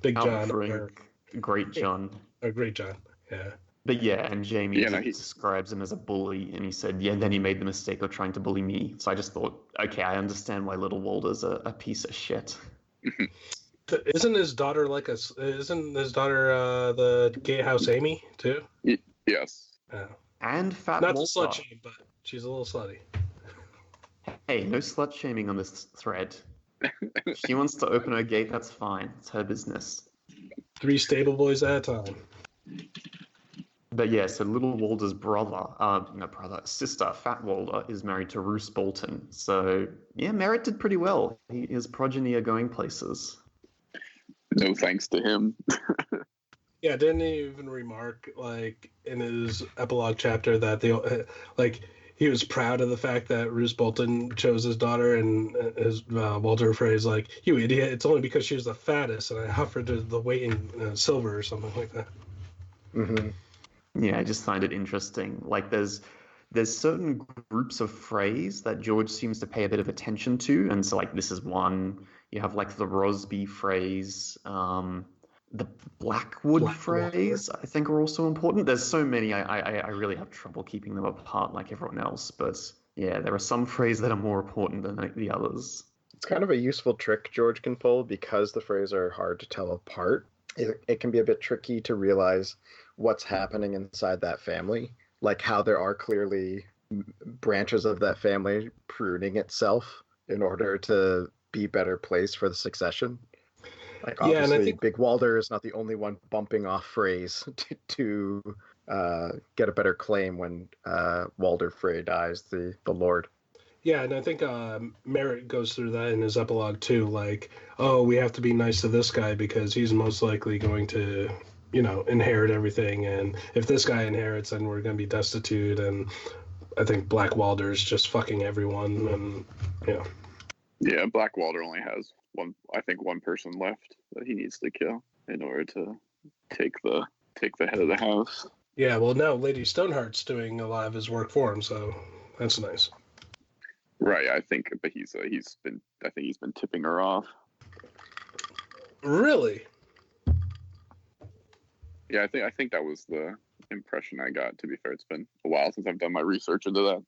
Big John or Great John. Or Great John, yeah. But yeah, and Jaime describes him as a bully, and he said, yeah, then he made the mistake of trying to bully me. So I just thought, okay, I understand why Little Walder's a piece of shit. Isn't his daughter the Gatehouse Amy too? Yes. Oh. And Fat Not Walter. the slut shame, but she's a little slutty. Hey, no slut shaming on this thread. She wants to open her gate, that's fine. It's her business. 3 stable boys at a time. But yeah, so Little Walder's sister, Fat Walder, is married to Roose Bolton. So yeah, Merritt did pretty well. His progeny are going places. No thanks to him. Yeah, didn't he even remark, like, in his epilogue chapter that he was proud of the fact that Roose Bolton chose his daughter, and his Walter phrase, like, "You idiot, it's only because she was the fattest, and I offered her the weight in silver," or something like that. Mm-hmm. Yeah, I just find it interesting. Like, there's certain groups of phrase that George seems to pay a bit of attention to, and so, like, this is one. You have, like, the Rosby phrase, the Blackwood phrase, I think, are also important. There's so many, I really have trouble keeping them apart like everyone else, but yeah, there are some phrases that are more important than the others. It's kind of a useful trick George can pull because the phrases are hard to tell apart. It can be a bit tricky to realize what's happening inside that family, like how there are clearly branches of that family pruning itself in order to be better placed for the succession. Like, Yeah, and I obviously, think Big Walder is not the only one bumping off Frey's to get a better claim when Walder Frey dies, the Lord. Yeah, and I think Merritt goes through that in his epilogue too. Like, oh, we have to be nice to this guy because he's most likely going to, inherit everything. And if this guy inherits, then we're going to be destitute. And I think Black Walder's just fucking everyone. And Yeah, Black Walder only has one person left that he needs to kill in order to take the head of the house. Yeah, well, now Lady Stoneheart's doing a lot of his work for him, so that's nice. Right, I think, but he's been tipping her off. Really? Yeah, I think that was the impression I got. To be fair, it's been a while since I've done my research into that.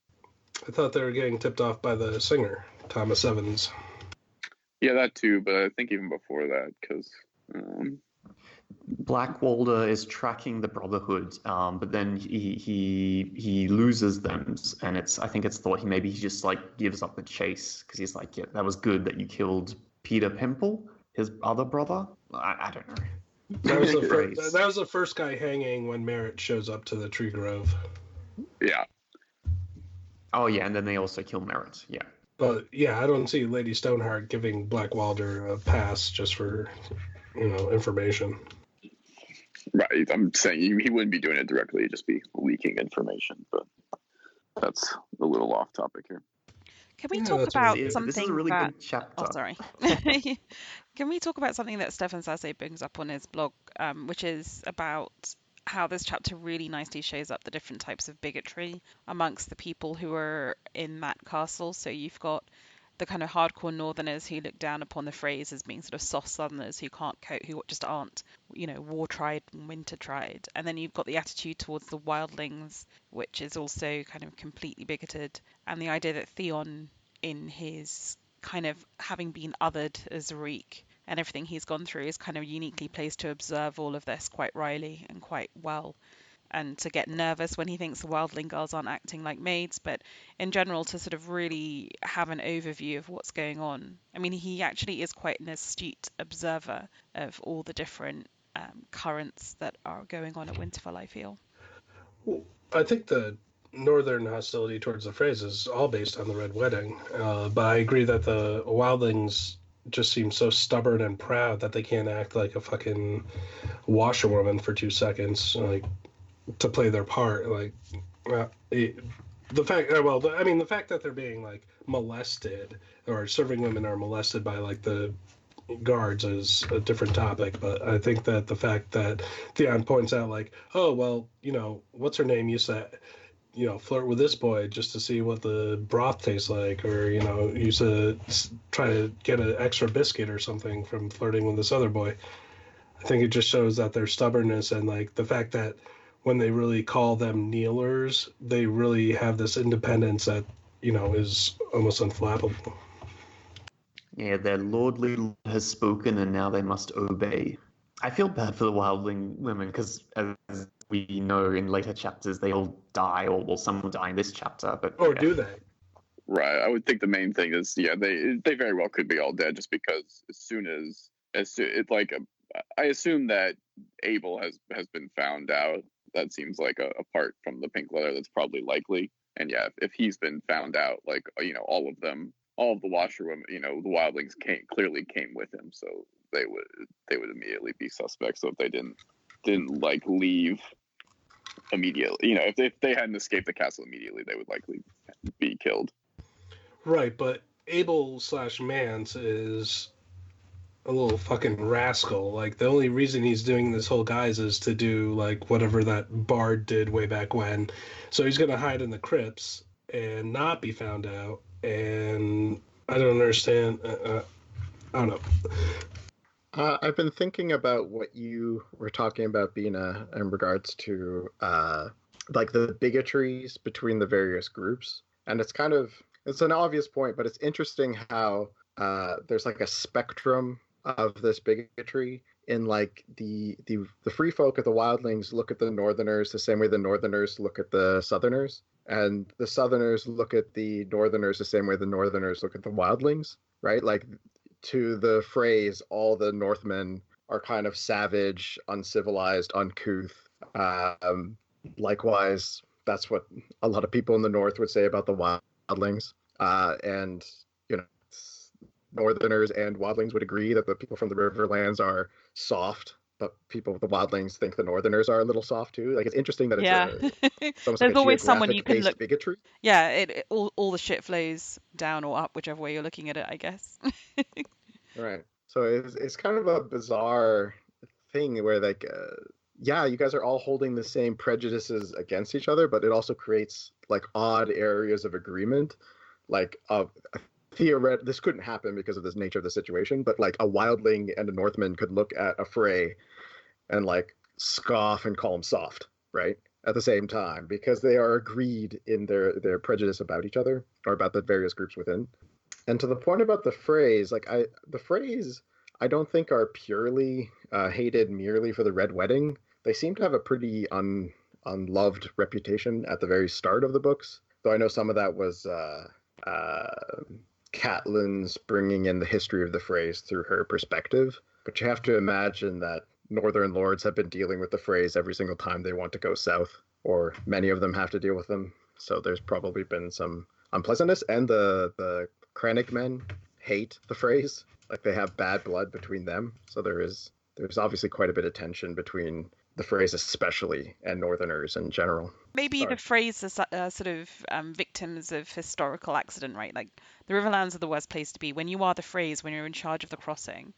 I thought they were getting tipped off by the singer, Thomas Evans. Yeah, that too, but I think even before that, because Black Walder is tracking the Brotherhood, but then he loses them, and I think it's thought he just like gives up the chase because he's like, yeah, that was good that you killed Peter Pimple, his other brother. I don't know. That was the first guy hanging when Merritt shows up to the Tree Grove. Yeah. Oh yeah, and then they also kill Merritt. Yeah. But yeah, I don't see Lady Stoneheart giving Black Walder a pass just for information. Right, I'm saying he wouldn't be doing it directly; he'd just be leaking information. But that's a little off topic here. Can we talk about something This is a really good chapter. Oh, sorry. Can we talk about something that Stefan Sasse brings up on his blog, which is about how this chapter really nicely shows up the different types of bigotry amongst the people who are in that castle. So you've got the kind of hardcore Northerners who look down upon the Freys as being sort of soft Southerners who can't cope, who just aren't, war-tried and winter-tried. And then you've got the attitude towards the wildlings, which is also kind of completely bigoted. And the idea that Theon, in his kind of having been othered as Reek and everything he's gone through, is kind of uniquely placed to observe all of this quite wryly and quite well, and to get nervous when he thinks the wildling girls aren't acting like maids, but in general to sort of really have an overview of what's going on. I mean, he actually is quite an astute observer of all the different currents that are going on at Winterfell, I feel. Well, I think the northern hostility towards the Freys is all based on the Red Wedding, but I agree that the wildlings just seem so stubborn and proud that they can't act like a fucking washerwoman for 2 seconds, like, to play their part. Like, the fact that they're being like molested, or serving women are molested by like the guards, is a different topic. But I think that the fact that Theon points out like, oh well, what's her name used to flirt with this boy just to see what the broth tastes like, or used to try to get an extra biscuit or something from flirting with this other boy. I think it just shows that their stubbornness, and like the fact that when they really call them kneelers, they really have this independence that, is almost unflappable. Yeah, their lordly has spoken and now they must obey. I feel bad for the wildling women because, as we know in later chapters, they all die, or well, some will die in this chapter. But do they? Right, I would think the main thing is, yeah, they very well could be all dead, just because I assume that Abel has been found out. That seems like apart from the pink leather, that's probably likely. And yeah, if he's been found out, like, all of the washerwomen, the wildlings clearly came with him, so they would immediately be suspects. So if they didn't like leave immediately, if they hadn't escaped the castle immediately, they would likely be killed. Right, but Abel/Mance is a little fucking rascal. Like, the only reason he's doing this whole guise is to do like whatever that bard did way back when. So he's gonna hide in the crypts and not be found out. And I don't understand. I don't know. I've been thinking about what you were talking about, Bina, in regards to like the bigotries between the various groups, and it's an obvious point, but it's interesting how there's like a spectrum of this bigotry. In like the free folk of the wildlings look at the northerners the same way the northerners look at the southerners, and the southerners look at the northerners the same way the northerners look at the wildlings, right? Like, to the phrase, all the Northmen are kind of savage, uncivilized, uncouth. Likewise, that's what a lot of people in the North would say about the wildlings. And, you know, Northerners and wildlings would agree that the people from the Riverlands are soft, but people, the wildlings, think the Northerners are a little soft too. Like, it's interesting that Yeah. it's almost There's like a always someone you can geographic-based look. bigotry. Yeah, all the shit flows down or up, whichever way you're looking at it, I guess. Right. So it's kind of a bizarre thing where, like, yeah, you guys are all holding the same prejudices against each other, but it also creates like odd areas of agreement. Like, this couldn't happen because of this nature of the situation, but like a wildling and a Northman could look at a Frey and like scoff and call them soft, right? At the same time, because they are agreed in their prejudice about each other or about the various groups within. And to the point about the Freys, like the Freys, I don't think are purely hated merely for the Red Wedding. They seem to have a pretty unloved reputation at the very start of the books. Though I know some of that was Catelyn's bringing in the history of the Freys through her perspective. But you have to imagine that Northern lords have been dealing with the Freys every single time they want to go south, or many of them have to deal with them. So there's probably been some unpleasantness, and the Krennic men hate the Freys. Like, they have bad blood between them. So there's obviously quite a bit of tension between the Freys especially and Northerners in general. Maybe the Freys are sort of victims of historical accident, right? Like, the Riverlands are the worst place to be. When you are the Freys, when you're in charge of the crossing,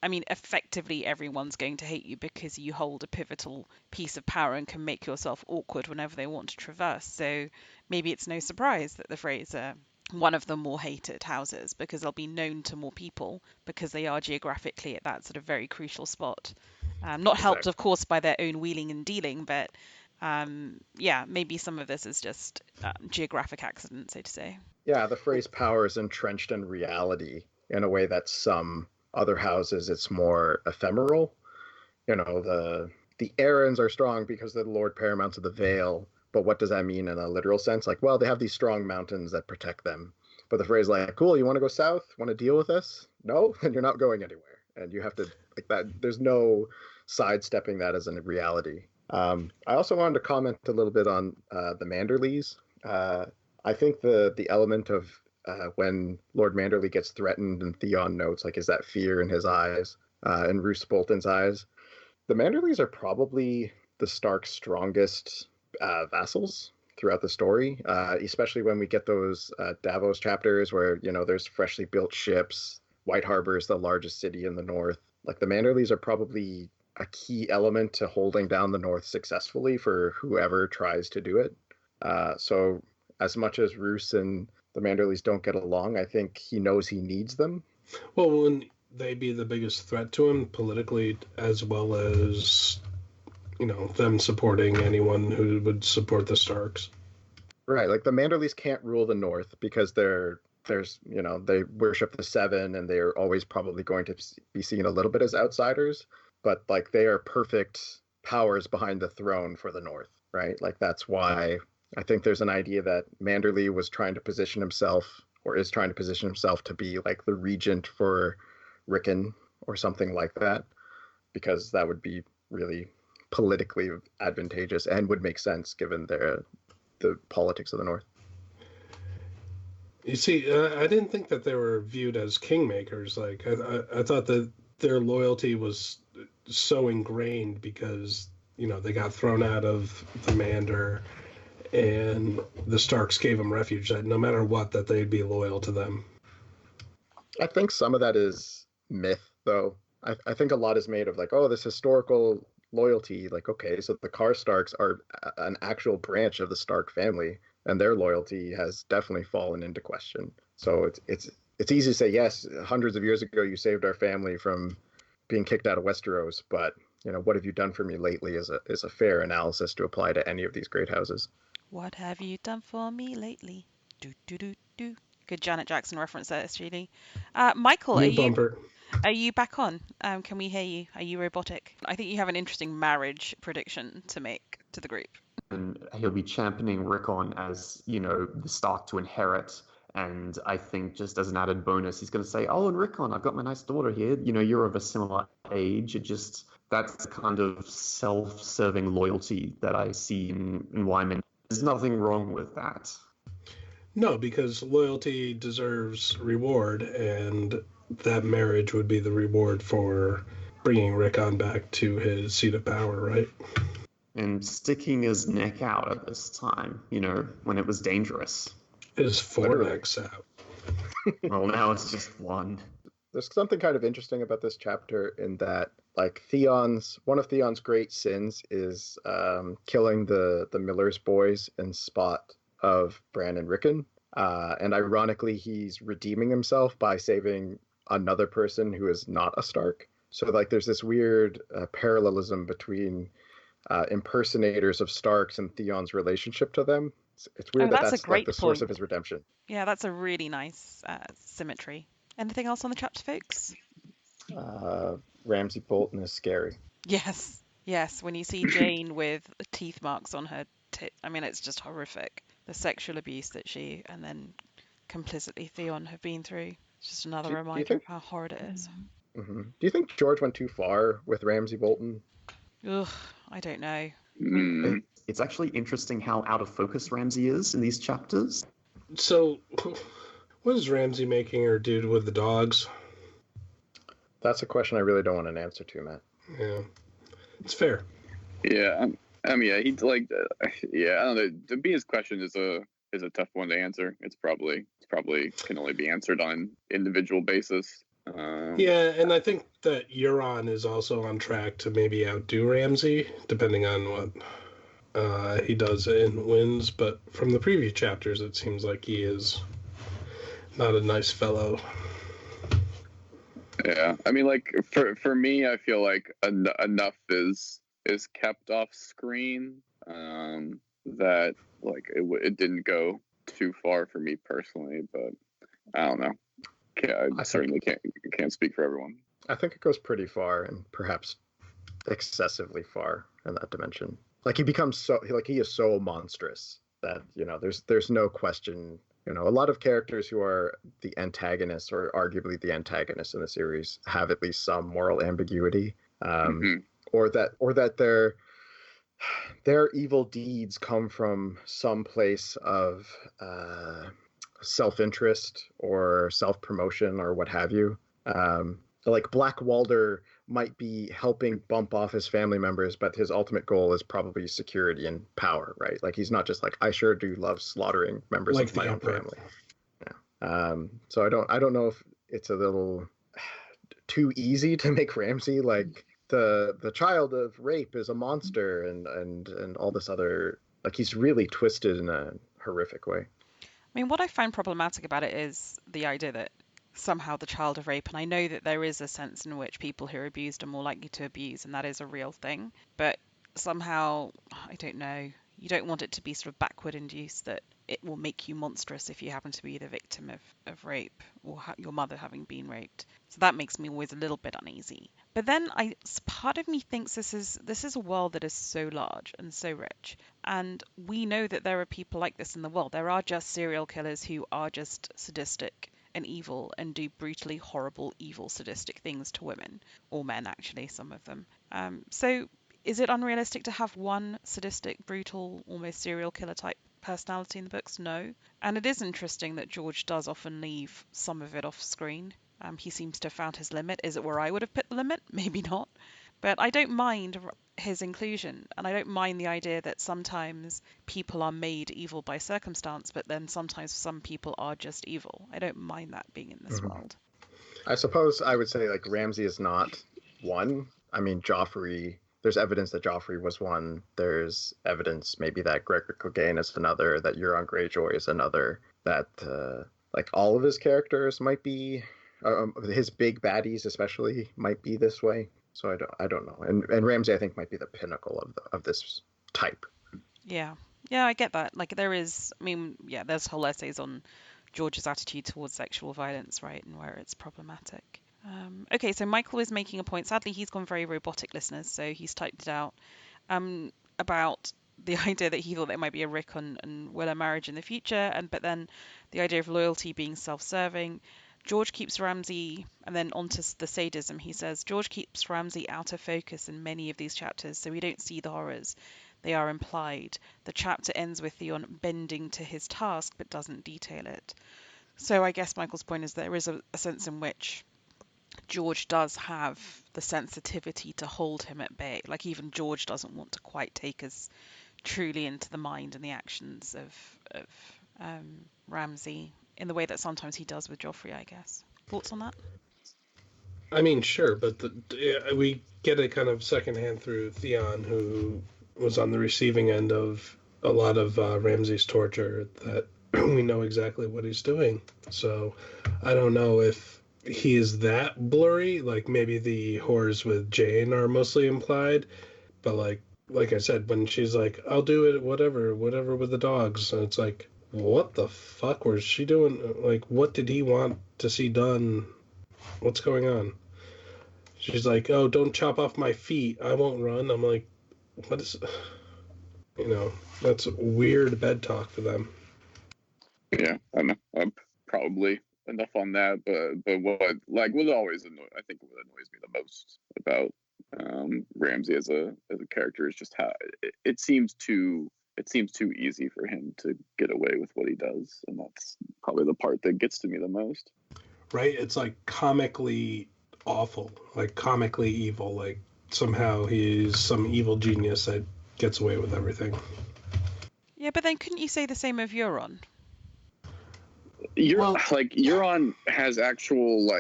I mean, effectively everyone's going to hate you because you hold a pivotal piece of power and can make yourself awkward whenever they want to traverse. So maybe it's no surprise that the Freys are one of the more hated houses, because they'll be known to more people because they are geographically at that sort of very crucial spot. Not helped, of course, by their own wheeling and dealing, but yeah, maybe some of this is just geographic accident, so to say. Yeah, the Frey's power is entrenched in reality in a way that some other houses, it's more ephemeral. You know, the Arryns are strong because they're the Lord Paramounts of the Vale, but what does that mean in a literal sense? Like, well, they have these strong mountains that protect them. But the Frey's like, cool, you want to go south? Want to deal with us? No? Then you're not going anywhere. And you have to, like, that. There's no sidestepping that as a reality. I also wanted to comment a little bit on the Manderleys. I think the element of when Lord Manderley gets threatened and Theon notes, like, is that fear in his eyes, in Roose Bolton's eyes. The Manderleys are probably the Stark's strongest vassals throughout the story, especially when we get those Davos chapters where, you know, there's freshly built ships. White Harbor is the largest city in the north. Like, the Manderleys are probably a key element to holding down the north successfully for whoever tries to do it. So as much as Roose and the Manderleys don't get along, I think he knows he needs them. Well, wouldn't they be the biggest threat to him politically, as well as, you know, them supporting anyone who would support the Starks? Right, like the Manderleys can't rule the north because there's, you know, they worship the Seven and they're always probably going to be seen a little bit as outsiders, but like they are perfect powers behind the throne for the north, right? Like, that's why I think there's an idea that Manderley was trying to position himself, or is trying to position himself, to be like the regent for Rickon or something like that, because that would be really politically advantageous and would make sense given the politics of the north. You see, I didn't think that they were viewed as kingmakers. Like, I thought that their loyalty was so ingrained because, you know, they got thrown out of the Mander and the Starks gave them refuge, that no matter what, that they'd be loyal to them. I think some of that is myth, though. I think a lot is made of, like, oh, this historical loyalty. Like, okay, so the Karstarks are an actual branch of the Stark family, and their loyalty has definitely fallen into question. So it's easy to say, yes, hundreds of years ago you saved our family from being kicked out of Westeros, but, you know, what have you done for me lately is a fair analysis to apply to any of these great houses. What have you done for me lately? Do do do do. Good Janet Jackson reference there, SJLee. Michael, are you back on? Can we hear you? Are you robotic? I think you have an interesting marriage prediction to make to the group. And he'll be championing Rickon as, you know, the Stark to inherit, And I think just as an added bonus, he's going to say, "Oh, and Rickon, I've got my nice daughter here. You know, you're of a similar age." That's the kind of self-serving loyalty that I see in Wyman. There's nothing wrong with that. No, because loyalty deserves reward, and that marriage would be the reward for bringing Rickon back to his seat of power, right? And sticking his neck out at this time, you know, when it was dangerous. His forelegs out. Well, now it's just one. There's something kind of interesting about this chapter in that, like, one of Theon's great sins is killing the Miller's boys in spot of Bran and Rickon. And ironically, he's redeeming himself by saving another person who is not a Stark. So, like, there's this weird parallelism between impersonators of Starks and Theon's relationship to them. It's weird that's like the source of his redemption. Yeah, that's a really nice symmetry. Anything else on the chapter, folks? Ramsay Bolton is scary. Yes. When you see Jane with teeth marks on her tit, I mean, it's just horrific. The sexual abuse that she and then complicitly Theon have been through. It's just another reminder of how horrid it is. Mm-hmm. Do you think George went too far with Ramsay Bolton? Ugh, I don't know. It's actually interesting how out of focus Ramsay is in these chapters. So, what is Ramsay making her do with the dogs? That's a question I really don't want an answer to, Matt. Yeah, it's fair. Yeah, I mean, he's like, yeah, I don't know. The Bea's question is a tough one to answer. It's probably can only be answered on an individual basis. Yeah, and I think that Euron is also on track to maybe outdo Ramsay, depending on what he does in wins. But from the preview chapters, it seems like he is not a nice fellow. Yeah, I mean, like for me, I feel like enough is kept off screen that like it didn't go too far for me personally, but I don't know. I certainly can't speak for everyone. I think it goes pretty far and perhaps excessively far in that dimension. Like he is so monstrous that, you know, there's no question. You know, a lot of characters who are the antagonists or arguably the antagonists in the series have at least some moral ambiguity, or that their evil deeds come from some place of self-interest or self-promotion or what have you. Like Black Walder might be helping bump off his family members, but his ultimate goal is probably security and power, right? Like he's not just like, I sure do love slaughtering members of my own family. Yeah. So I don't know if it's a little too easy to make Ramsay like the child of rape is a monster and all this other, like he's really twisted in a horrific way. I mean, what I find problematic about it is the idea that somehow the child of rape, and I know that there is a sense in which people who are abused are more likely to abuse, and that is a real thing, but somehow, I don't know, you don't want it to be sort of backward induced that it will make you monstrous if you happen to be the victim of rape or your mother having been raped. So that makes me always a little bit uneasy. But then part of me thinks this is a world that is so large and so rich, and we know that there are people like this in the world. There are just serial killers who are just sadistic and evil and do brutally horrible, evil, sadistic things to women or men, actually, some of them. So is it unrealistic to have one sadistic, brutal, almost serial killer type personality in the books? No. And it is interesting that George does often leave some of it off screen. He seems to have found his limit. Is it where I would have put the limit? Maybe not. But I don't mind his inclusion, and I don't mind the idea that sometimes people are made evil by circumstance, but then sometimes some people are just evil. I don't mind that being in this world. I suppose I would say like Ramsay is not one. I mean, Joffrey, there's evidence that Joffrey was one. There's evidence maybe that Gregor Clegane is another, that Euron Greyjoy is another, that like all of his characters might be, his big baddies especially might be this way. So I don't know. And Ramsay, I think, might be the pinnacle of this type. Yeah, I get that. Like there's whole essays on George's attitude towards sexual violence, right, and where it's problematic. Okay, so Michael is making a point. Sadly, he's gone very robotic, listeners, so he's typed it out about the idea that he thought there might be a Rick and Willa marriage in the future, but then the idea of loyalty being self-serving. George keeps Ramsay, and then onto the sadism, he says, George keeps Ramsay out of focus in many of these chapters, so we don't see the horrors. They are implied. The chapter ends with Theon bending to his task, but doesn't detail it. So I guess Michael's point is there is a sense in which George does have the sensitivity to hold him at bay. Like, even George doesn't want to quite take us truly into the mind and the actions of Ramsay in the way that sometimes he does with Joffrey, I guess. Thoughts on that? I mean, sure, but we get it kind of secondhand through Theon, who was on the receiving end of a lot of Ramsay's torture, that we know exactly what he's doing. So I don't know if he is that blurry. Like, maybe the horrors with Jane are mostly implied, but like I said, when she's like, I'll do it, whatever with the dogs, and it's like, what the fuck was she doing? Like, what did he want to see done? What's going on? She's like, oh, don't chop off my feet, I won't run. I'm like, what is, that's weird bed talk for them. Yeah, I don't know. Probably enough on that, but what always I think what annoys me the most about Ramsay as a character is just how it seems too easy for him to get away with what he does, and that's probably the part that gets to me the most. Right? It's like comically awful, like comically evil, like somehow he's some evil genius that gets away with everything. Yeah, but then couldn't you say the same of Euron? Euron has actual,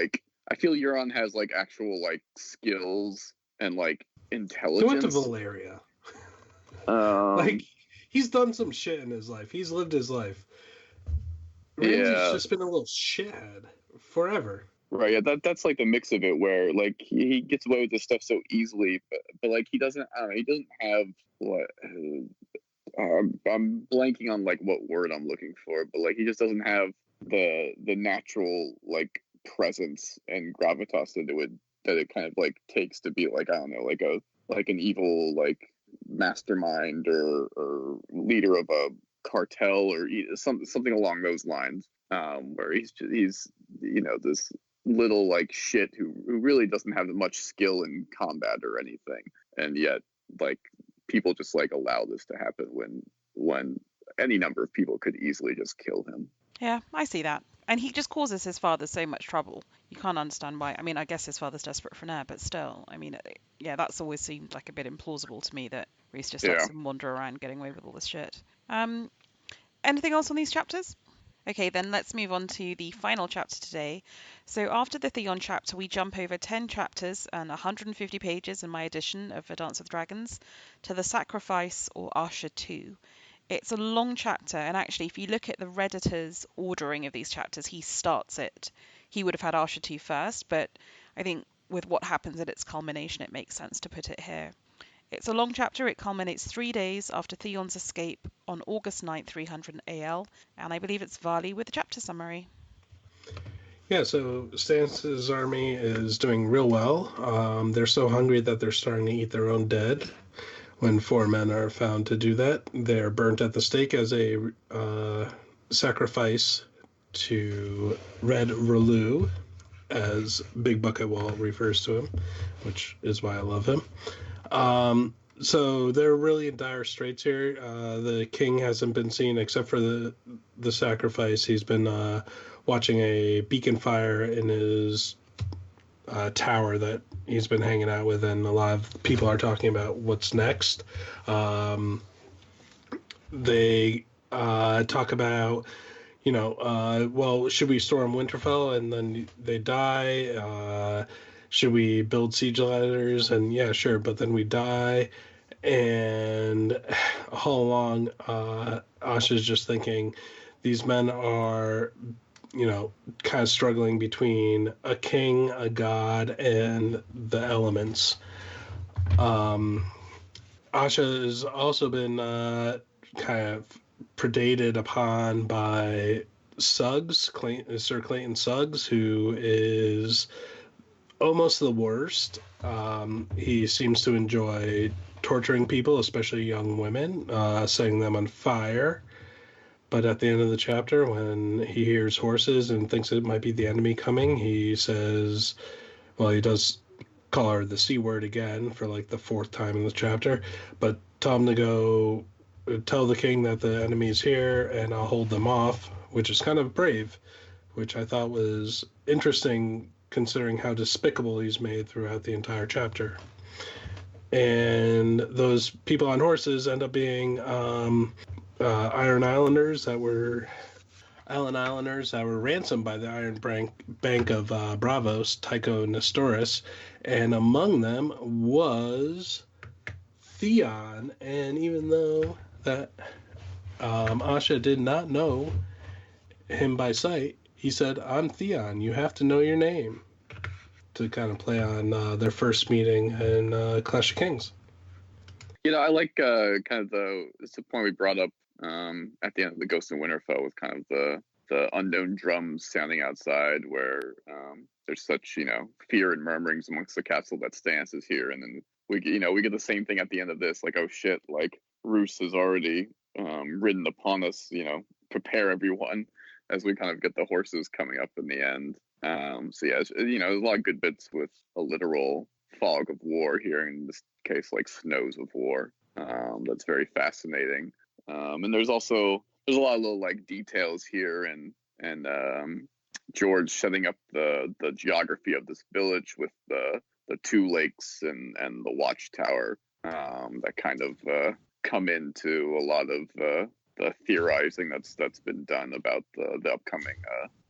I feel Euron has actual skills and intelligence. He went to Valeria. He's done some shit in his life. He's lived his life. Ramsay's just been a little shithead forever. Right, yeah, that's the mix of it, where he gets away with this stuff so easily, but he doesn't. I don't know, he doesn't have what. I'm blanking on what word I'm looking for, but he just doesn't have the natural presence and gravitas that it kind of takes to be I don't know, an evil mastermind or leader of a cartel or something along those lines, where he's this little shit who really doesn't have much skill in combat or anything, and yet people just allow this to happen when any number of people could easily just kill him. Yeah, I see that. And he just causes his father so much trouble. You can't understand why. I mean, I guess his father's desperate for an heir, but still, I mean, yeah, that's always seemed a bit implausible to me, that Rhys just lets him wander around getting away with all this shit. Anything else on these chapters? Okay, then let's move on to the final chapter today. So after the Theon chapter, we jump over 10 chapters and 150 pages in my edition of A Dance with Dragons to the Sacrifice, or Asha 2. It's a long chapter, and actually, if you look at the Redditor's ordering of these chapters, he starts it. He would have had Asha 2 first, but I think with what happens at its culmination, it makes sense to put it here. It's a long chapter. It culminates 3 days after Theon's escape on August 9th, 300 AL, and I believe it's Varley with the chapter summary. Yeah, so Stannis' army is doing real well. They're so hungry that they're starting to eat their own dead. When 4 men are found to do that, they're burnt at the stake as a sacrifice to Red Relu, as Big Bucket Wall refers to him, which is why I love him. So they're really in dire straits here. The king hasn't been seen except for the sacrifice. He's been watching a beacon fire in his tower that he's been hanging out with, and a lot of people are talking about what's next. They talk about, well, should we storm Winterfell? And then they die. Should we build siege ladders? And yeah, sure, but then we die. And all along, Asha's just thinking, these men are, kind of struggling between a king, a god, and the elements. Asha has also been kind of predated upon by Suggs, Sir Clayton Suggs, who is almost the worst. He seems to enjoy torturing people, especially young women, setting them on fire. But at the end of the chapter, when he hears horses and thinks it might be the enemy coming, he says, well, he does call her the C word again for like the fourth time in the chapter, but tell him to go tell the king that the enemy's here and I'll hold them off, which is kind of brave, which I thought was interesting considering how despicable he's made throughout the entire chapter. And those people on horses end up being Iron Islanders that were ransomed by the Iron Bank of Bravos, Tycho Nestoris, and among them was Theon. And even though that Asha did not know him by sight, he said, "I'm Theon, you have to know your name," to kind of play on their first meeting in Clash of Kings. I like kind of it's the point we brought up at the end of the Ghost in Winterfell with kind of the unknown drums sounding outside, where there's such fear and murmurings amongst the castle that Stannis is here, and then we get the same thing at the end of this, like, oh shit, like Roose has already ridden upon us, prepare everyone, as we kind of get the horses coming up in the end. So yeah, there's a lot of good bits with a literal fog of war here, in this case like snows of war. That's very fascinating. And there's a lot of little like details here, and George setting up the geography of this village with the two lakes and the watchtower that kind of come into a lot of the theorizing that's been done about the upcoming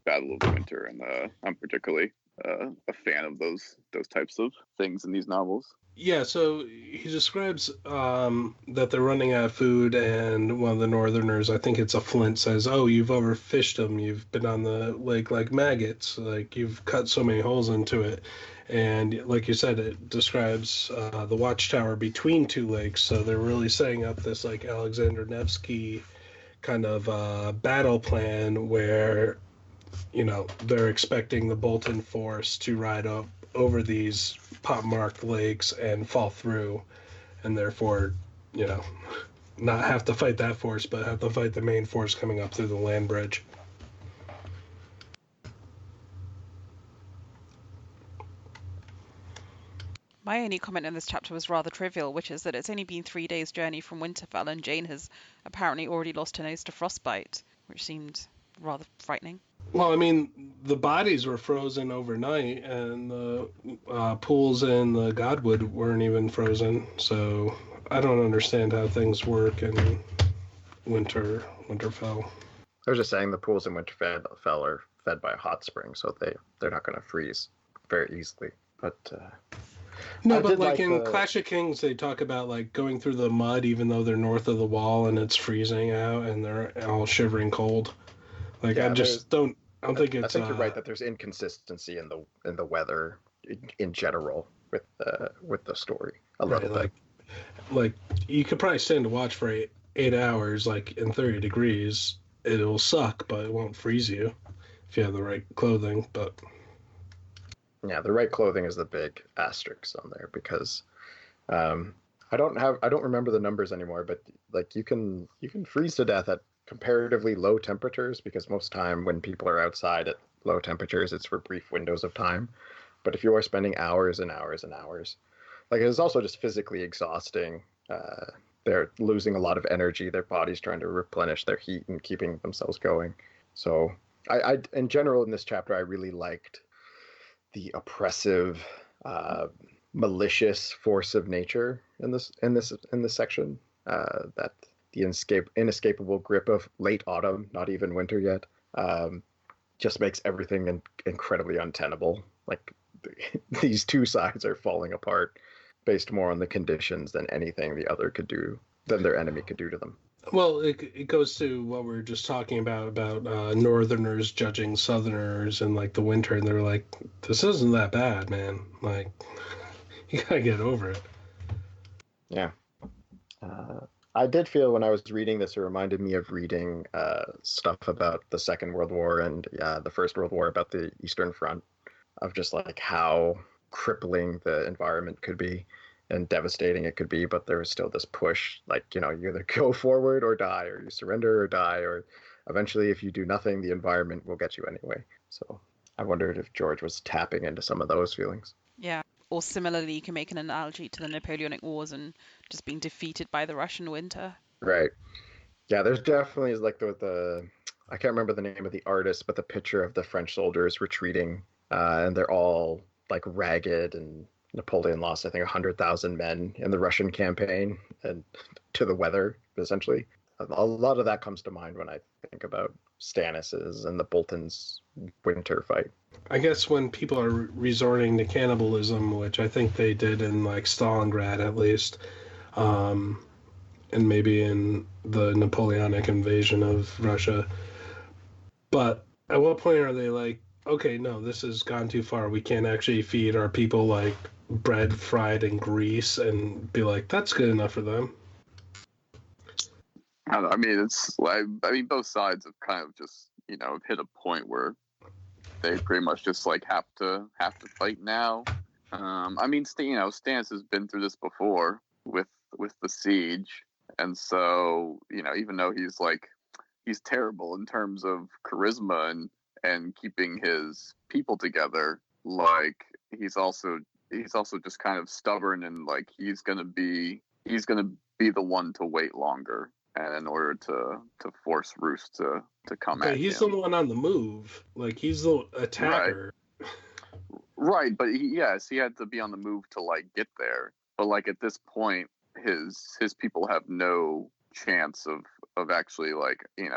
Battle of the Winter, and I'm particularly a fan of those types of things in these novels. Yeah, so he describes that they're running out of food, and one of the Northerners, I think it's a Flint, says, "Oh, you've overfished them. You've been on the lake like maggots. Like, you've cut so many holes into it." And like you said, it describes the watchtower between two lakes, so they're really setting up this like Alexander Nevsky kind of battle plan where, they're expecting the Bolton force to ride up over these pot-marked lakes and fall through, and therefore, not have to fight that force, but have to fight the main force coming up through the land bridge. My only comment in this chapter was rather trivial, which is that it's only been 3 days' journey from Winterfell, and Jane has apparently already lost her nose to frostbite, which seemed rather frightening. Well, I mean, the bodies were frozen overnight, and the pools in the Godwood weren't even frozen, so I don't understand how things work in Winterfell. I was just saying the pools in Winterfell are fed by a hot spring, so they're not going to freeze very easily. But no, but like in Clash of Kings, they talk about like going through the mud, even though they're north of the wall and it's freezing out, and they're all shivering cold. Like, yeah, I don't think it's. I think you're right that there's inconsistency in the weather in general with the story a little bit. Like you could probably stand to watch for 8 hours, like in 30 degrees. It'll suck, but it won't freeze you if you have the right clothing. But yeah, the right clothing is the big asterisk on there, because I don't remember the numbers anymore, but like you can freeze to death at comparatively low temperatures, because most time when people are outside at low temperatures, it's for brief windows of time. But if you are spending hours and hours and hours, like, it's also just physically exhausting. They're losing a lot of energy. Their body's trying to replenish their heat and keeping themselves going. So I in general, in this chapter, I really liked the oppressive, malicious force of nature in this section. That the inescapable grip of late autumn, not even winter yet, just makes everything incredibly untenable. Like, these two sides are falling apart based more on the conditions than anything their enemy could do to them. Well, it goes to what we were just talking about Northerners judging Southerners in like the winter, and they're like, "This isn't that bad, man. Like, you gotta get over it." Yeah. I did feel when I was reading this, it reminded me of reading stuff about the Second World War and the First World War about the Eastern Front, of just like how crippling the environment could be. and devastating it could be, but there was still this push, like, you either go forward or die, or you surrender or die, or eventually if you do nothing, the environment will get you anyway. So I wondered if George was tapping into some of those feelings. Yeah. Or similarly, you can make an analogy to the Napoleonic Wars and just being defeated by the Russian winter. Right. Yeah, there's definitely like the I can't remember the name of the artist, but the picture of the French soldiers retreating, and they're all like ragged, and Napoleon lost, I think, 100,000 men in the Russian campaign, and to the weather, essentially. A lot of that comes to mind when I think about Stannis's and the Bolton's winter fight. I guess when people are resorting to cannibalism, which I think they did in like Stalingrad at least, and maybe in the Napoleonic invasion of Russia. But at what point are they like, okay, no, this has gone too far. We can't actually feed our people like bread fried in grease and be like, that's good enough for them. I don't know, I mean, it's like, both sides have kind of just, hit a point where they pretty much just like have to fight now. I mean, Stannis has been through this before with the siege, and so even though he's terrible in terms of charisma and keeping his people together, like he's also just kind of stubborn, and like he's gonna be the one to wait longer, and in order to force Roose to come at him. He's the one on the move. Like he's the attacker. Right, but he had to be on the move to like get there. But like at this point, his people have no chance of actually like I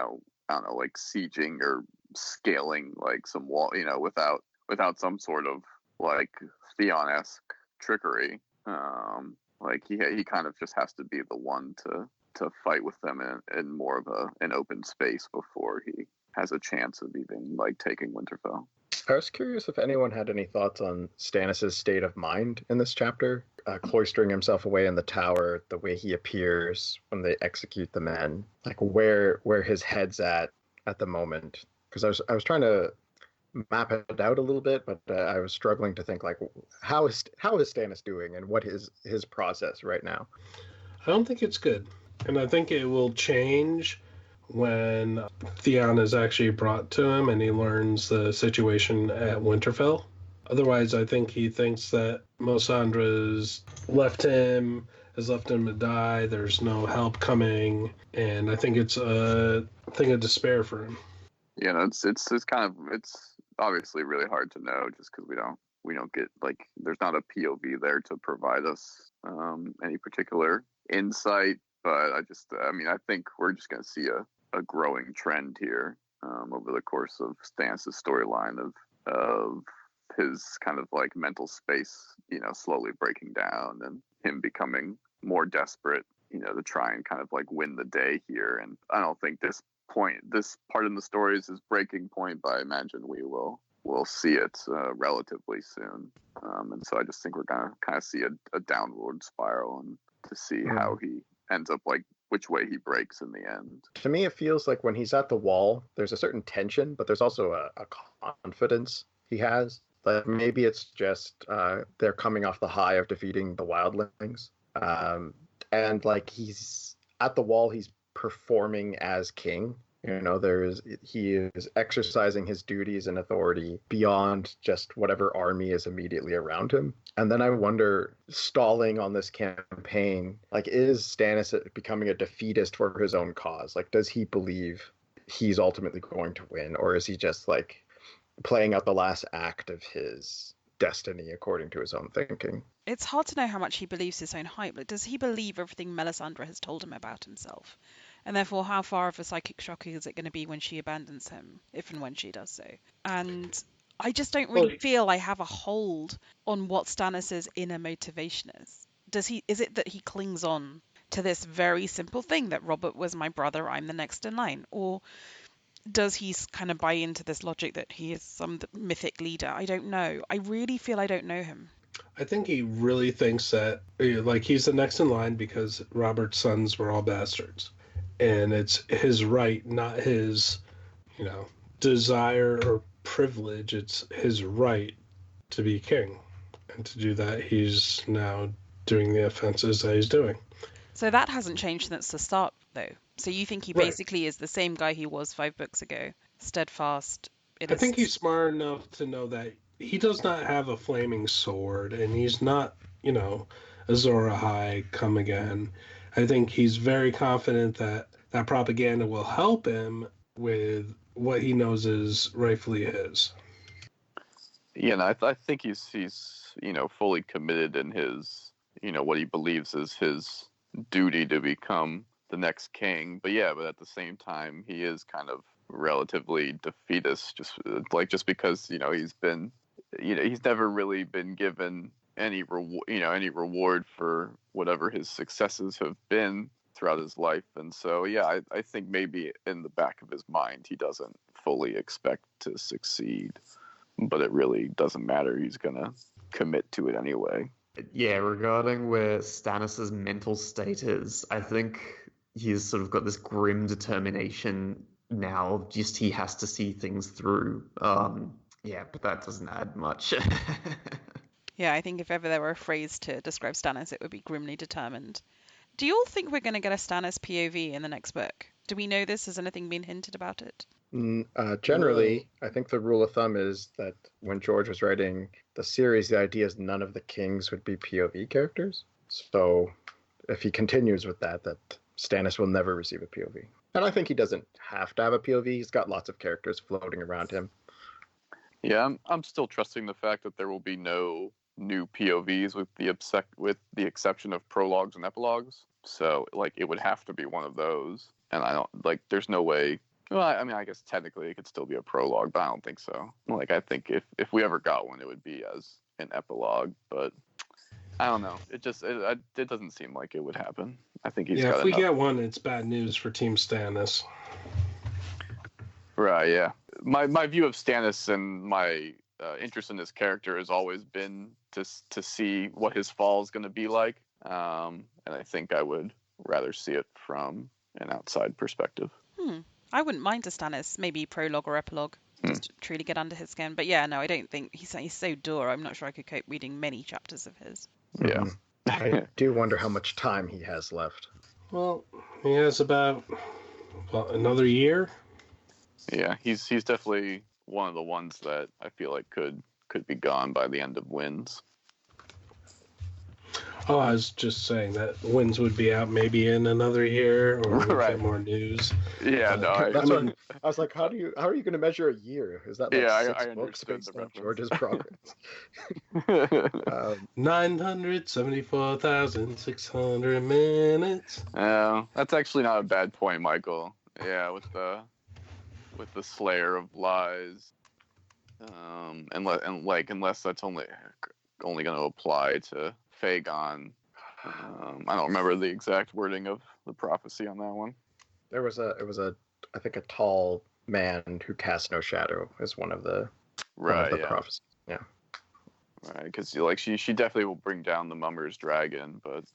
don't know, like sieging or scaling like some wall, without some sort of like Theon-esque trickery. Like he kind of just has to be the one to fight with them in more of an open space before he has a chance of even like taking Winterfell. I was curious if anyone had any thoughts on Stannis' state of mind in this chapter, cloistering himself away in the tower, the way he appears when they execute the men, like where his head's at the moment. Because I was trying to map it out a little bit, but I was struggling to think like how is Stannis doing and what is his process right now. I don't think it's good, and I think it will change when Theon is actually brought to him and he learns the situation at Winterfell. Otherwise, I think he thinks that Melisandre's left him to die. There's no help coming, and I think it's a thing of despair for him. It's obviously really hard to know just because we don't get like there's not a POV there to provide us any particular insight. But I think we're just going to see a growing trend here over the course of Stannis' storyline of his kind of like mental space, slowly breaking down and him becoming more desperate, to try and kind of like win the day here. And I don't think this part in the story is his breaking point, but I imagine we'll see it relatively soon. And so I just think we're going to kind of see a downward spiral and to see how he ends up like which way he breaks in the end. To me, it feels like when he's at the wall, there's a certain tension, but there's also a confidence he has. Like maybe it's just they're coming off the high of defeating the wildlings. And like he's at the wall, he's performing as king. He is exercising his duties and authority beyond just whatever army is immediately around him. And then I wonder, stalling on this campaign, like, is Stannis becoming a defeatist for his own cause? Like, does he believe he's ultimately going to win, or is he just like playing out the last act of his destiny according to his own thinking? It's hard to know how much he believes his own hype. Like, does he believe everything Melisandre has told him about himself? And therefore, how far of a psychic shock is it going to be when she abandons him, if and when she does so? And I just don't really feel I have a hold on what Stannis' inner motivation is. Is it that he clings on to this very simple thing that Robert was my brother, I'm the next in line? Or does he kind of buy into this logic that he is some mythic leader? I don't know. I really feel I don't know him. I think he really thinks that like he's the next in line because Robert's sons were all bastards. And it's his right, not his, desire or privilege. It's his right to be king. And to do that, he's now doing the offenses that he's doing. So that hasn't changed since the start, though. So you think he Right. basically is the same guy he was 5 books ago, steadfast. I think he's smart enough to know that he does not have a flaming sword, and he's not, Azor Ahai come again. I think he's very confident that that propaganda will help him with what he knows is rightfully his. Yeah, and I think he's fully committed in his what he believes is his duty to become the next king. But at the same time, he is kind of relatively defeatist, just because he's been he's never really been given any reward for whatever his successes have been throughout his life. And so I think maybe in the back of his mind he doesn't fully expect to succeed, but it really doesn't matter. He's gonna commit to it anyway. Yeah, regarding where Stannis' mental state is, I think he's sort of got this grim determination now. Just he has to see things through. But that doesn't add much. Yeah, I think if ever there were a phrase to describe Stannis, it would be grimly determined. Do you all think we're going to get a Stannis POV in the next book? Do we know this? Has anything been hinted about it? Generally, I think the rule of thumb is that when George was writing the series, the idea is none of the kings would be POV characters. So if he continues with that Stannis will never receive a POV. And I think he doesn't have to have a POV. He's got lots of characters floating around him. Yeah, I'm still trusting the fact that there will be no new POVs with the exception of prologues and epilogues. So it would have to be one of those. And I don't there's no way. Well, I mean, I guess technically it could still be a prologue, but I don't think so. I think if we ever got one, it would be as an epilogue. But I don't know. It doesn't seem like it would happen. I think he's got enough. If we get one, it's bad news for Team Stannis. Right. Yeah. My view of Stannis and my interest in his character has always been to see what his fall is going to be like, and I think I would rather see it from an outside perspective. I wouldn't mind a Stannis, maybe prologue or epilogue, just to truly get under his skin. But yeah, no, I don't think he's so dour. I'm not sure I could cope reading many chapters of his. Yeah. I do wonder how much time he has left. Well, he has about another year. Yeah, he's definitely one of the ones that I feel like could be gone by the end of Winds. Oh, I was just saying that Winds would be out maybe in another year, or we'll Right. get more news. Yeah, no, I was like, how are you going to measure a year? Is that I 6 books understood based the on reference. George's progress? 974,600 minutes. That's actually not a bad point, Michael. Yeah, with the Slayer of Lies, unless that's only going to apply to Fagon. I don't remember the exact wording of the prophecy on that one. It was I think a tall man who casts no shadow is one of the prophecies. Yeah. Right, because she definitely will bring down the Mummer's dragon, but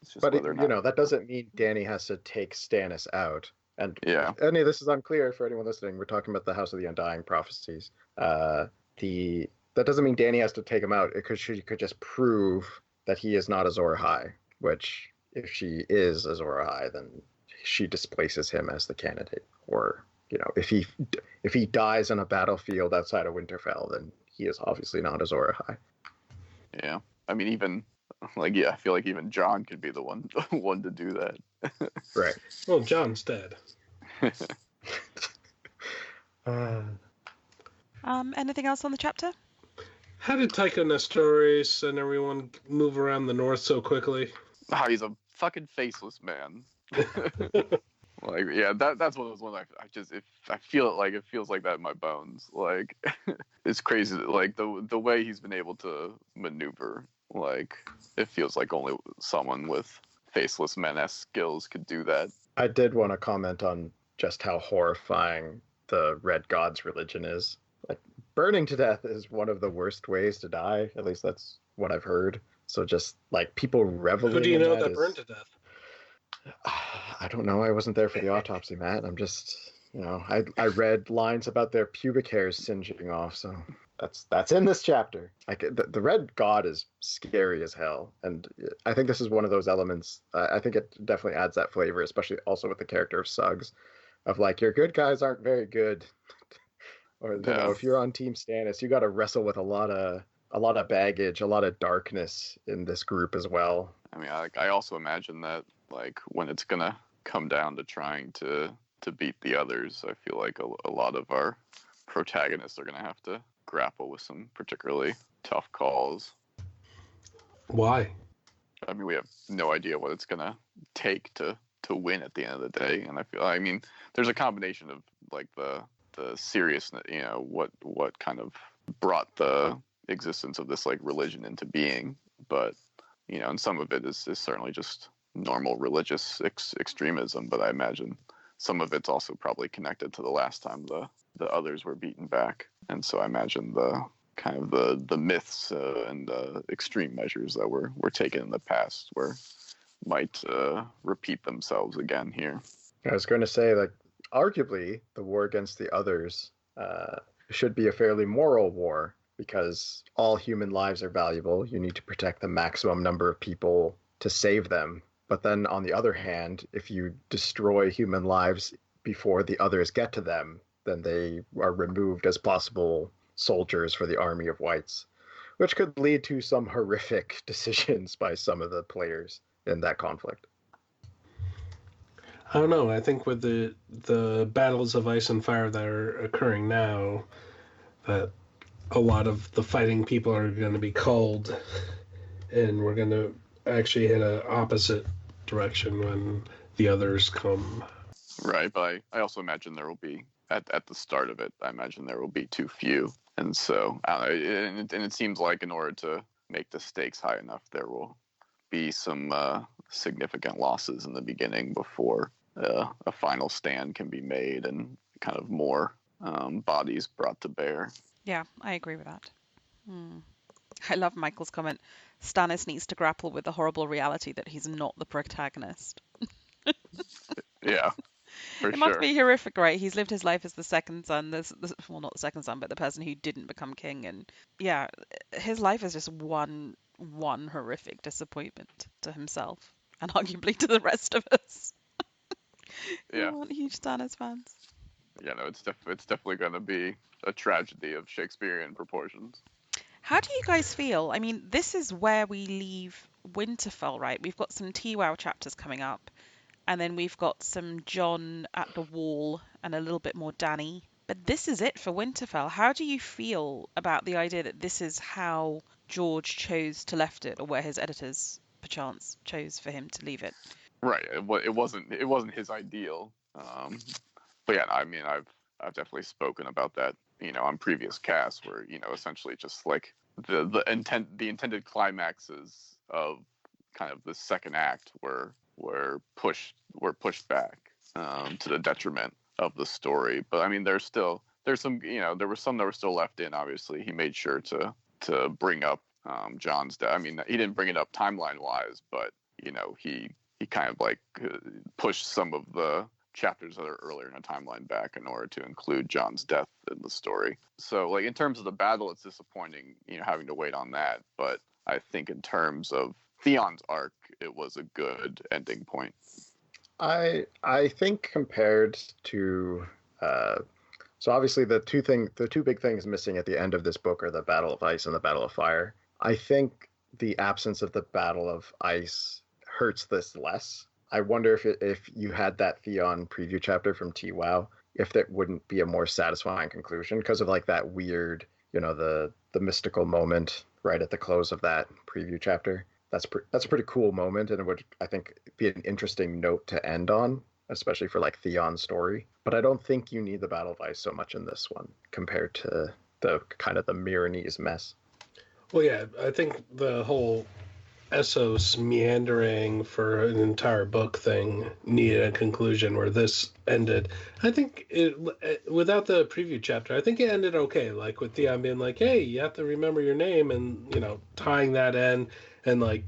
it's just that doesn't mean Dany has to take Stannis out. And yeah, any of this is unclear for anyone listening. We're talking about the House of the Undying prophecies. That doesn't mean Dany has to take him out, because she could just prove that he is not Azor Ahai, which if she is Azor Ahai, then she displaces him as the candidate. Or if he dies on a battlefield outside of Winterfell, then he is obviously not Azor Ahai. Yeah, I mean, even I feel like even Jon could be the one to do that. Right. Well, Jon's dead. Anything else on the chapter? How did Tycho Nestoris and everyone move around the north so quickly? Oh, he's a fucking faceless man. That's one of those ones I feel it it feels like that in my bones. It's crazy. The way he's been able to maneuver, it feels like only someone with faceless men-esque skills could do that. I did want to comment on just how horrifying the Red God's religion is. Burning to death is one of the worst ways to die. At least that's what I've heard. So just people reveling. Who do you know that is... burned to death? I don't know. I wasn't there for the autopsy, Matt. I'm just, I read lines about their pubic hairs singeing off. So That's in this chapter. Like the Red God is scary as hell, and I think this is one of those elements. I think it definitely adds that flavor, especially also with the character of Suggs, of like your good guys aren't very good, or if you're on Team Stannis, you got to wrestle with a lot of baggage, a lot of darkness in this group as well. I mean, I also imagine that like when it's gonna come down to trying to beat the others, I feel like a lot of our protagonists are gonna have to grapple with some particularly tough calls. Why? I mean, we have no idea what it's gonna take to win at the end of the day, and I mean, there's a combination of like the seriousness, what kind of brought the existence of this like religion into being, but and some of it is certainly just normal religious extremism, but I imagine some of it's also probably connected to the last time the others were beaten back, and so I imagine the kind of the myths and extreme measures that were taken in the past might repeat themselves again here. I was going to say, like, arguably the war against the others should be a fairly moral war, because all human lives are valuable. You need to protect the maximum number of people to save them. But then on the other hand, if you destroy human lives before the others get to them, then they are removed as possible soldiers for the army of whites, which could lead to some horrific decisions by some of the players in that conflict. I don't know. I think with the battles of ice and fire that are occurring now, that a lot of the fighting people are going to be culled, and we're going to actually hit an opposite direction when the others come. Right, but I also imagine there will be, at the start of it, I imagine there will be too few. And so, and it seems like in order to make the stakes high enough, there will be some significant losses in the beginning before a final stand can be made and kind of more bodies brought to bear. Yeah, I agree with that. I love Michael's comment. Stannis needs to grapple with the horrible reality that he's not the protagonist. Yeah, for it sure. must be horrific, right? He's lived his life as the second son. Well, not the second son, but the person who didn't become king. And yeah, his life is just one horrific disappointment to himself and arguably to the rest of us. Yeah, who aren't huge Stannis fans. Yeah, no, it's definitely going to be a tragedy of Shakespearean proportions. How do you guys feel? I mean, this is where we leave Winterfell, right? We've got some TWOW chapters coming up, and then we've got some Jon at the wall and a little bit more Dany. But this is it for Winterfell. How do you feel about the idea that this is how George chose to left it, or where his editors, perchance, chose for him to leave it? Right. It wasn't his ideal. But yeah, I mean, I've definitely spoken about that, on previous casts, where essentially just like the intended climaxes of kind of the second act were pushed back to the detriment of the story. But I mean, there's some there were some that were still left in. Obviously, he made sure to bring up Jon's death. I mean, he didn't bring it up timeline wise, but he kind of like pushed some of the chapters that are earlier in the timeline back in order to include Jon's death in the story. So like in terms of the battle, it's disappointing, having to wait on that. But I think in terms of Theon's arc, it was a good ending point. I think compared to so obviously the two big things missing at the end of this book are the Battle of Ice and the Battle of Fire. I think the absence of the Battle of Ice hurts this less. I wonder if you had that Theon preview chapter from TWOW, if that wouldn't be a more satisfying conclusion, because of like that weird, the mystical moment right at the close of that preview chapter. That's a pretty cool moment, and it would, I think, be an interesting note to end on, especially for like Theon's story. But I don't think you need the Battle of Ice so much in this one compared to the kind of the Myronese mess. Well, yeah, I think the whole Essos meandering for an entire book thing needed a conclusion where this ended. I think without the preview chapter, I think it ended okay. Like with Theon being like, "Hey, you have to remember your name," and tying that in, and like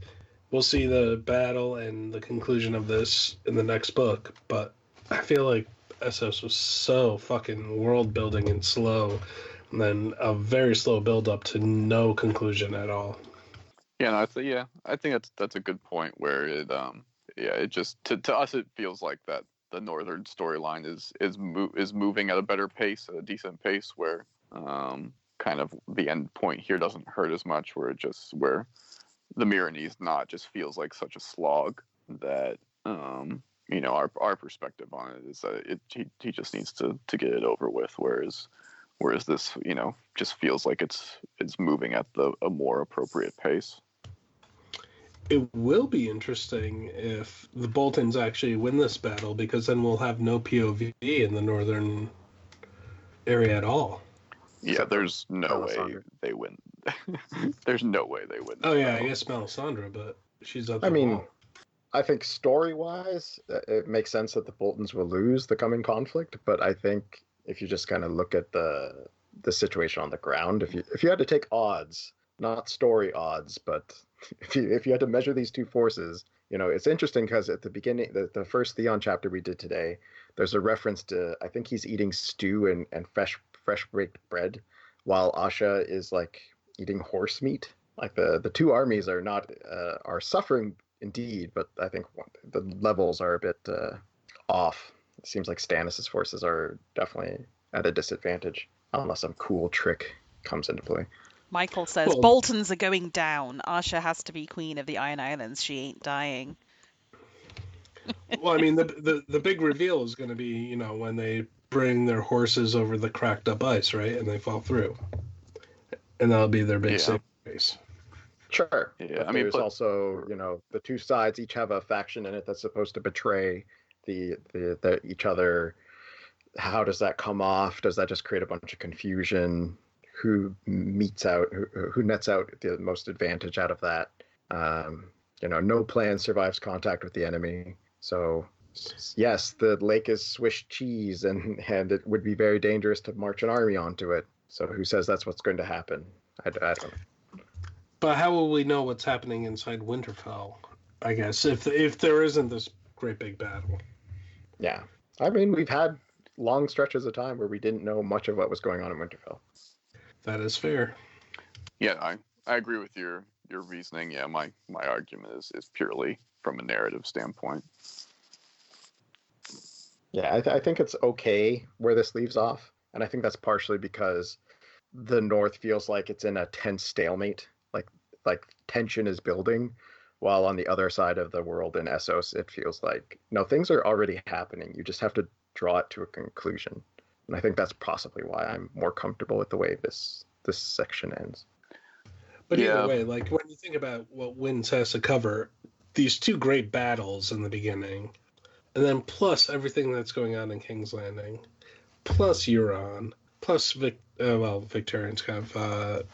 we'll see the battle and the conclusion of this in the next book. But I feel like Essos was so fucking world building and slow. and then a very slow build up to no conclusion at all. Yeah, no, I think that's a good point where it just to us it feels like that the northern storyline is moving at a better pace, at a decent pace, where kind of the end point here doesn't hurt as much, where the Myronese knot just feels like such a slog that our perspective on it is that he just needs to get it over with, whereas this just feels like it's moving at a more appropriate pace. It will be interesting if the Boltons actually win this battle, because then we'll have no POV in the northern area at all. Yeah, there's no way they win. There's no way they win. Oh yeah, I guess Melisandre, but she's up the wall. I think story-wise, it makes sense that the Boltons will lose the coming conflict, but I think if you just kind of look at the situation on the ground, if you had to take odds, not story odds, but if you had to measure these two forces, it's interesting because at the beginning, the first Theon chapter we did today, there's a reference to, I think he's eating stew and fresh baked bread, while Asha is like eating horse meat. Like the two armies are suffering indeed, but I think the levels are a bit off. It seems like Stannis' forces are definitely at a disadvantage unless some cool trick comes into play. Michael says, Boltons are going down. Asha has to be queen of the Iron Islands. She ain't dying. Well, I mean, the big reveal is going to be, when they bring their horses over the cracked up ice, right? And they fall through. And that'll be their big safe race. Sure. Yeah, but there's also, the two sides each have a faction in it that's supposed to betray the each other. How does that come off? Does that just create a bunch of confusion? Who nets out the most advantage out of that? No plan survives contact with the enemy. So yes, the lake is Swiss cheese, and it would be very dangerous to march an army onto it. So who says that's what's going to happen? I don't know. But how will we know what's happening inside Winterfell, I guess, if there isn't this great big battle? Yeah. I mean, we've had long stretches of time where we didn't know much of what was going on in Winterfell. That is fair. Yeah, I agree with your reasoning. Yeah, my argument is purely from a narrative standpoint. Yeah, I think it's okay where this leaves off, and I think that's partially because the North feels like it's in a tense stalemate, like tension is building, while on the other side of the world in Essos, it feels like, no, things are already happening. You just have to draw it to a conclusion. And I think that's possibly why I'm more comfortable with the way this section ends. But either way, like when you think about what Winds has to cover, these two great battles in the beginning, and then plus everything that's going on in King's Landing, plus Euron, plus Victorian's kind of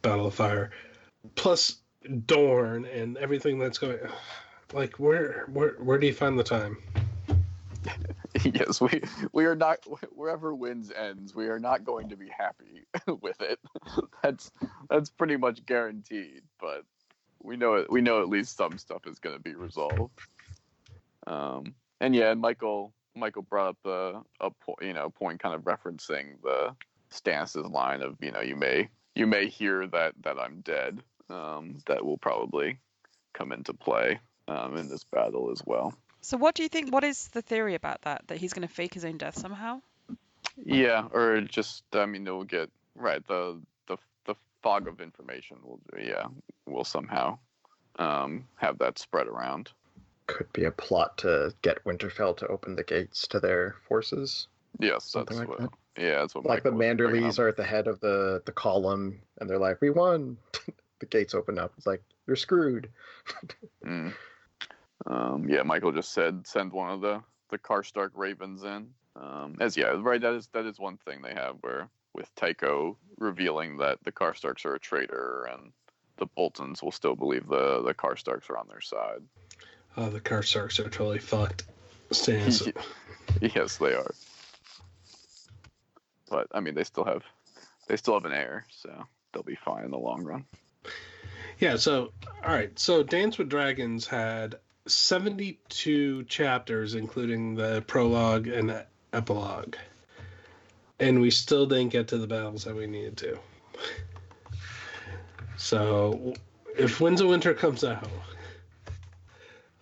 Battle of Fire, plus Dorne and everything that's going. Like where do you find the time? Yes, we are not, wherever Winds ends, we are not going to be happy with it. That's pretty much guaranteed. But we know at least some stuff is going to be resolved. And Michael brought up a point kind of referencing the Stannis' line of you may hear that I'm dead. That will probably come into play in this battle as well. So what do you think? What is the theory about that? That he's going to fake his own death somehow? Yeah, or just they'll get the fog of information will somehow have that spread around. Could be a plot to get Winterfell to open the gates to their forces. Yes, something that's like what. That. Yeah, that's what. Like the Manderleys are at the head of the column, and they're like, "We won." The gates open up. It's like you're screwed. Michael just said send one of the Karstark Ravens in. That is one thing they have where with Tycho revealing that the Karstarks are a traitor and the Boltons will still believe the Karstarks are on their side. The Karstarks are totally fucked. Stands. Yes, they are. But I mean, they still have an heir, so they'll be fine in the long run. Yeah. So all right. So Dance with Dragons had 72 chapters, including the prologue and epilogue. and we still didn't get to the battles that we needed to. So, if Winds of Winter comes out,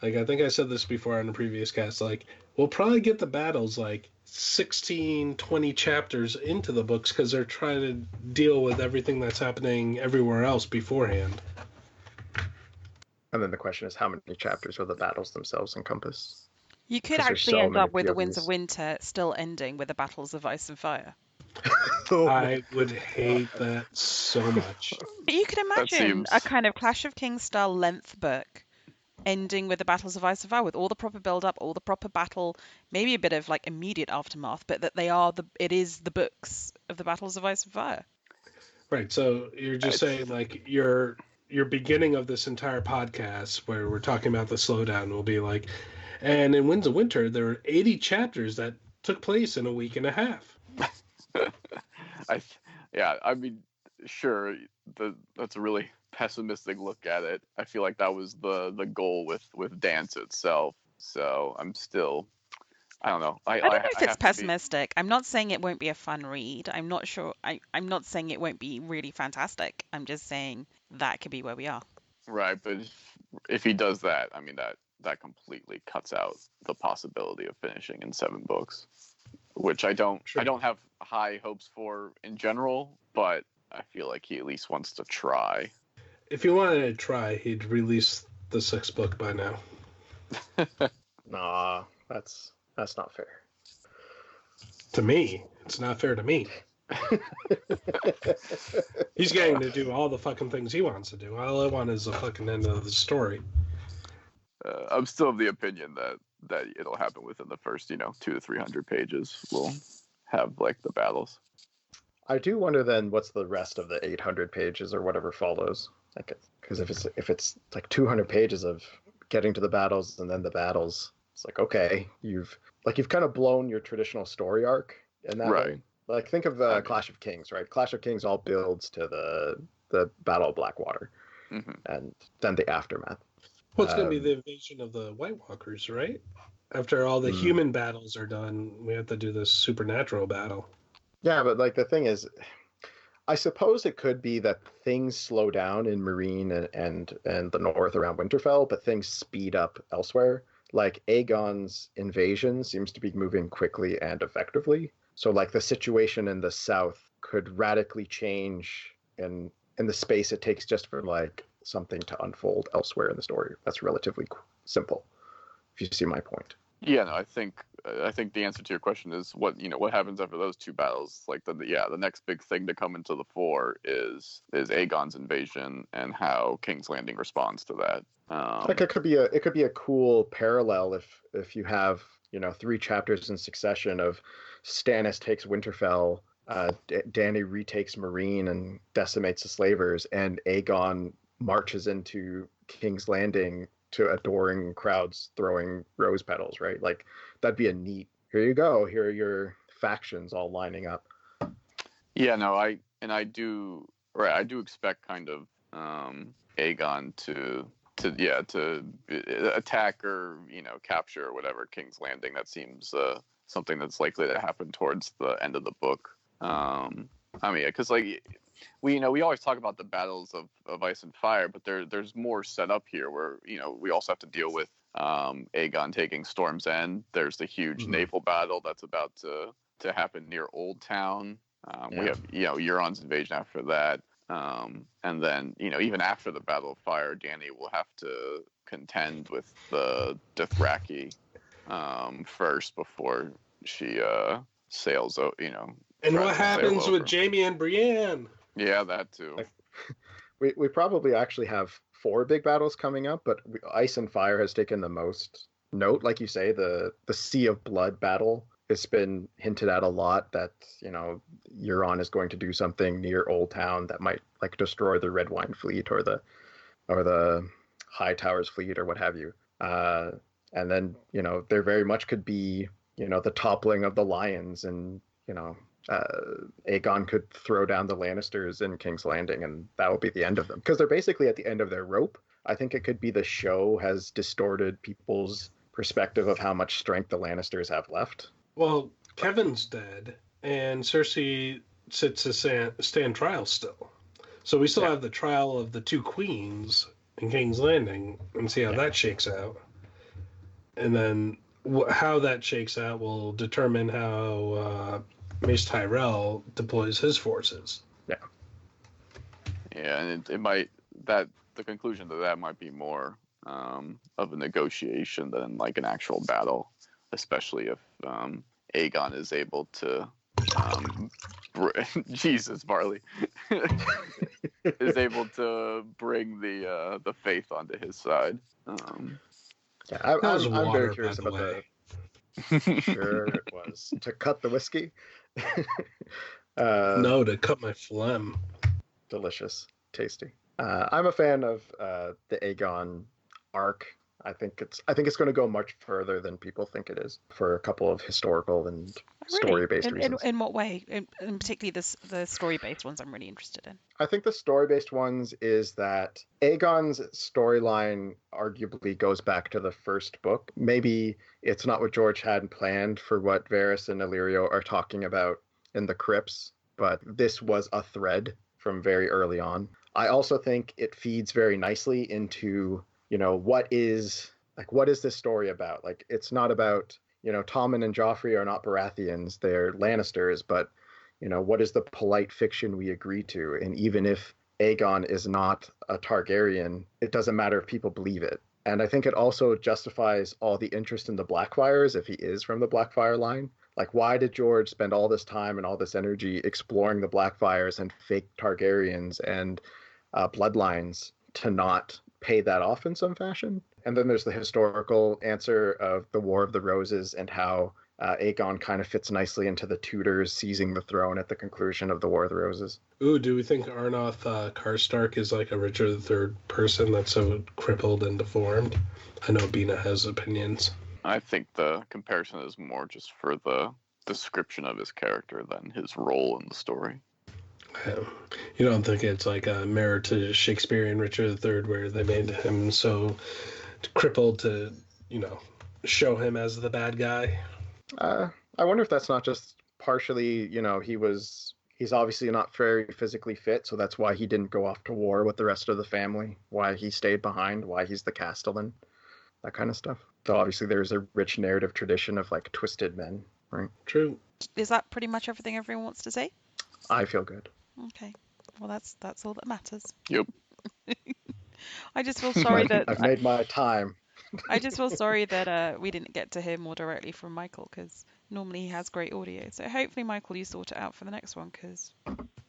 like I think I said this before on the previous cast, like we'll probably get the battles like 16, 20 chapters into the books because they're trying to deal with everything that's happening everywhere else beforehand. And then the question is, how many chapters will the battles themselves encompass? You could 'Cause there's actually so end many up with the Winds of POVs. Winter still ending with the Battles of Ice and Fire. I would hate that so much. But you could imagine seems- a kind of Clash of Kings style length book ending with the Battles of Ice and Fire, with all the proper build up, all the proper battle, maybe a bit of like immediate aftermath, but that it is the books of the Battles of Ice and Fire. Right, so you're just saying like your beginning of this entire podcast where we're talking about the slowdown will be like, and in Winds of Winter there were 80 chapters that took place in a week and a half. I mean, sure, that's a really pessimistic look at it. I feel like that was the goal with Dance itself. So I'm still, I don't know. I don't know if it's pessimistic. I'm not saying it won't be a fun read. I'm not sure. I'm not saying it won't be really fantastic. I'm just saying that could be where we are. Right, but if he does that, I mean that completely cuts out the possibility of finishing in 7 books, which I don't have high hopes for in general, but I feel like he at least wants to try. If he wanted to try, he'd release the 6th book by now. Nah, that's not fair. To me, it's not fair to me. He's getting to do all the fucking things he wants to do. All I want is the fucking end of the story. I'm still of the opinion that it'll happen within the first 200 to 300 pages. We'll have like the battles. I do wonder then what's the rest of the 800 pages or whatever follows. Because if it's like 200 pages of getting to the battles and then the battles, it's like, okay, you've kind of blown your traditional story arc in that way. Like think of Clash of Kings, right? Clash of Kings all builds to the Battle of Blackwater, and then the aftermath. Well, it's going to be the invasion of the White Walkers, right? After all the human battles are done, we have to do this supernatural battle. Yeah, but like the thing is, I suppose it could be that things slow down in Meereen and the north around Winterfell, but things speed up elsewhere. Like Aegon's invasion seems to be moving quickly and effectively. So like the situation in the south could radically change in the space it takes just for like something to unfold elsewhere in the story. That's relatively simple, if you see my point. Yeah, no, I think the answer to your question is what happens after those 2 battles. Like the next big thing to come into the fore is Aegon's invasion and how King's Landing responds to that. Like it could be a cool parallel if you have 3 chapters in succession of Stannis takes Winterfell, Dany retakes Meereen and decimates the slavers, and Aegon marches into King's Landing to adoring crowds throwing rose petals, right? Like that'd be a neat, here you go, here are your factions all lining up. Yeah, no, I do expect kind of Aegon to attack or capture or whatever King's Landing. That seems something that's likely to happen towards the end of the book. I mean, because like we always talk about the battles of Ice and Fire, but there's more set up here where we also have to deal with Aegon taking Storm's End. There's the huge naval battle that's about to happen near Old Town. We have Euron's invasion after that. And then, even after the Battle of Fire, Dany will have to contend with the Dothraki first before she sails, And what happens with Jaime and Brienne? Yeah, that too. We probably actually have 4 big battles coming up, but Ice and Fire has taken the most note. Like you say, the Sea of Blood battle. It's been hinted at a lot that, Euron is going to do something near Old Town that might like destroy the Red Wine fleet or the High Towers fleet or what have you. And then, there very much could be, the toppling of the Lions and, Aegon could throw down the Lannisters in King's Landing and that will be the end of them. Because they're basically at the end of their rope. I think it could be the show has distorted people's perspective of how much strength the Lannisters have left. Well, Kevin's dead, and Cersei sits to stand trial still. So we still have the trial of the two queens in King's Landing, and see how that shakes out. And then how that shakes out will determine how Mace Tyrell deploys his forces. Yeah, and it might the conclusion to that might be more of a negotiation than like an actual battle, especially if Aegon is able to Jesus, Varley is able to bring the faith onto his side. I'm very curious about the. Sure, it was to cut the whiskey. No, to cut my phlegm. Delicious, tasty. I'm a fan of the Aegon arc. I think it's going to go much further than people think it is for a couple of historical and story-based reasons. In what way? In particularly the story-based ones I'm really interested in. I think the story-based ones is that Aegon's storyline arguably goes back to the first book. Maybe it's not what George had planned for what Varys and Illyrio are talking about in the crypts, but this was a thread from very early on. I also think it feeds very nicely into, what is this story about? Like, it's not about, Tommen and Joffrey are not Baratheons, they're Lannisters, but, what is the polite fiction we agree to? And even if Aegon is not a Targaryen, it doesn't matter if people believe it. And I think it also justifies all the interest in the Blackfyres if he is from the Blackfyre line. Like, why did George spend all this time and all this energy exploring the Blackfyres and fake Targaryens and bloodlines to not pay that off in some fashion? And then there's the historical answer of the War of the Roses and how Aegon kind of fits nicely into the Tudors seizing the throne at the conclusion of the War of the Roses. Ooh, do we think Arnoth Karstark is like a Richard III person that's so crippled and deformed? I know Bina has opinions. I think the comparison is more just for the description of his character than his role in the story. You don't think it's like a mirror to Shakespearean Richard III where they made him so crippled to, show him as the bad guy? I wonder if that's not just partially, he's obviously not very physically fit, so that's why he didn't go off to war with the rest of the family, why he stayed behind, why he's the Castellan, that kind of stuff. So obviously there's a rich narrative tradition of like twisted men, right? True. Is that pretty much everything everyone wants to say? I feel good. Okay. Well, that's all that matters. Yep. I just feel sorry that I've made my time. I just feel sorry that we didn't get to hear more directly from Michael, because normally he has great audio. So hopefully, Michael, you sort it out for the next one, because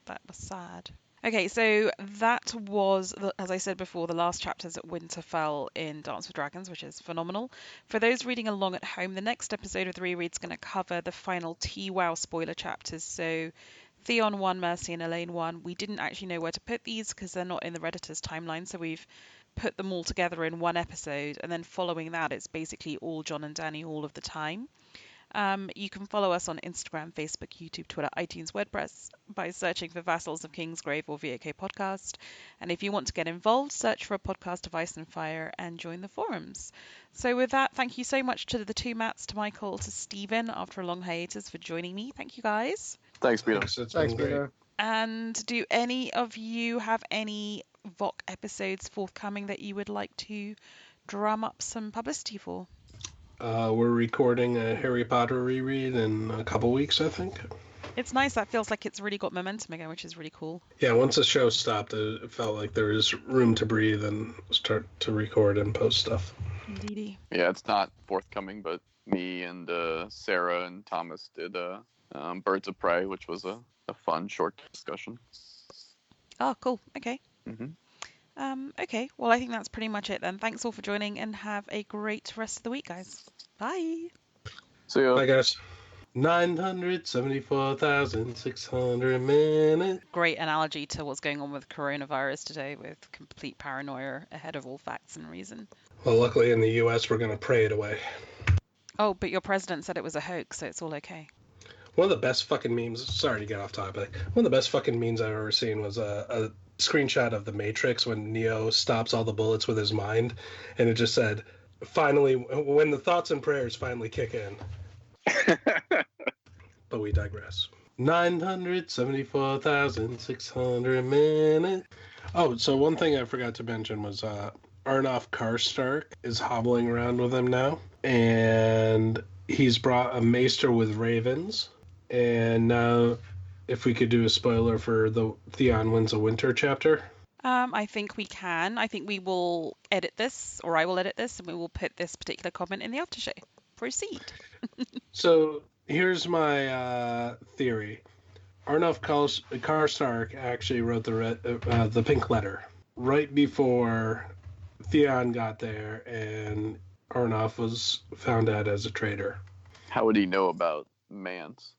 that was sad. Okay, so that was, as I said before, the last chapters at Winterfell in Dance with Dragons, which is phenomenal. For those reading along at home, the next episode of the Reread is going to cover the final TWOW spoiler chapters. So Theon 1, Mercy and Elaine 1. We didn't actually know where to put these because they're not in the Redditor's timeline, so we've put them all together in one episode, and then following that, it's basically all Jon and Dany all of the time. You can follow us on Instagram, Facebook, YouTube, Twitter, iTunes, WordPress by searching for Vassals of Kingsgrave or VOK Podcast. And if you want to get involved, search for a podcast of Ice and Fire and join the forums. So with that, thank you so much to the two Matts, to Michael, to Stephen after a long hiatus for joining me. Thank you guys. Thanks, Peter. Thanks, Peter. And do any of you have any VOK episodes forthcoming that you would like to drum up some publicity for? We're recording a Harry Potter reread in a couple weeks, I think. It's nice. That feels like it's really got momentum again, which is really cool. Yeah, once the show stopped, it felt like there was room to breathe and start to record and post stuff. Indeedy. Yeah, it's not forthcoming, but me and Sarah and Thomas did Birds of Prey, which was a fun, short discussion. Oh, cool. Okay. Mm-hmm. Okay. Well, I think that's pretty much it then. Thanks all for joining, and have a great rest of the week, guys. Bye. See ya. Bye, guys. 974,600 minutes. Great analogy to what's going on with coronavirus today, with complete paranoia ahead of all facts and reason. Well, luckily in the U.S., we're going to pray it away. Oh, but your president said it was a hoax, so it's all okay. One of the best fucking memes, sorry to get off topic, one of the best fucking memes I've ever seen was a screenshot of the Matrix when Neo stops all the bullets with his mind, and it just said, finally, when the thoughts and prayers finally kick in. But we digress. 974,600 minutes. Oh, so one thing I forgot to mention was Arnoff Karstark is hobbling around with him now, and he's brought a maester with ravens. And now, if we could do a spoiler for the Theon Wins a Winter chapter. I think we can. I think we will edit this, or I will edit this, and we will put this particular comment in the aftershow. Proceed. So here's my theory. Arnoff Karstark actually wrote the pink letter right before Theon got there, and Arnoff was found out as a traitor. How would he know about Mance?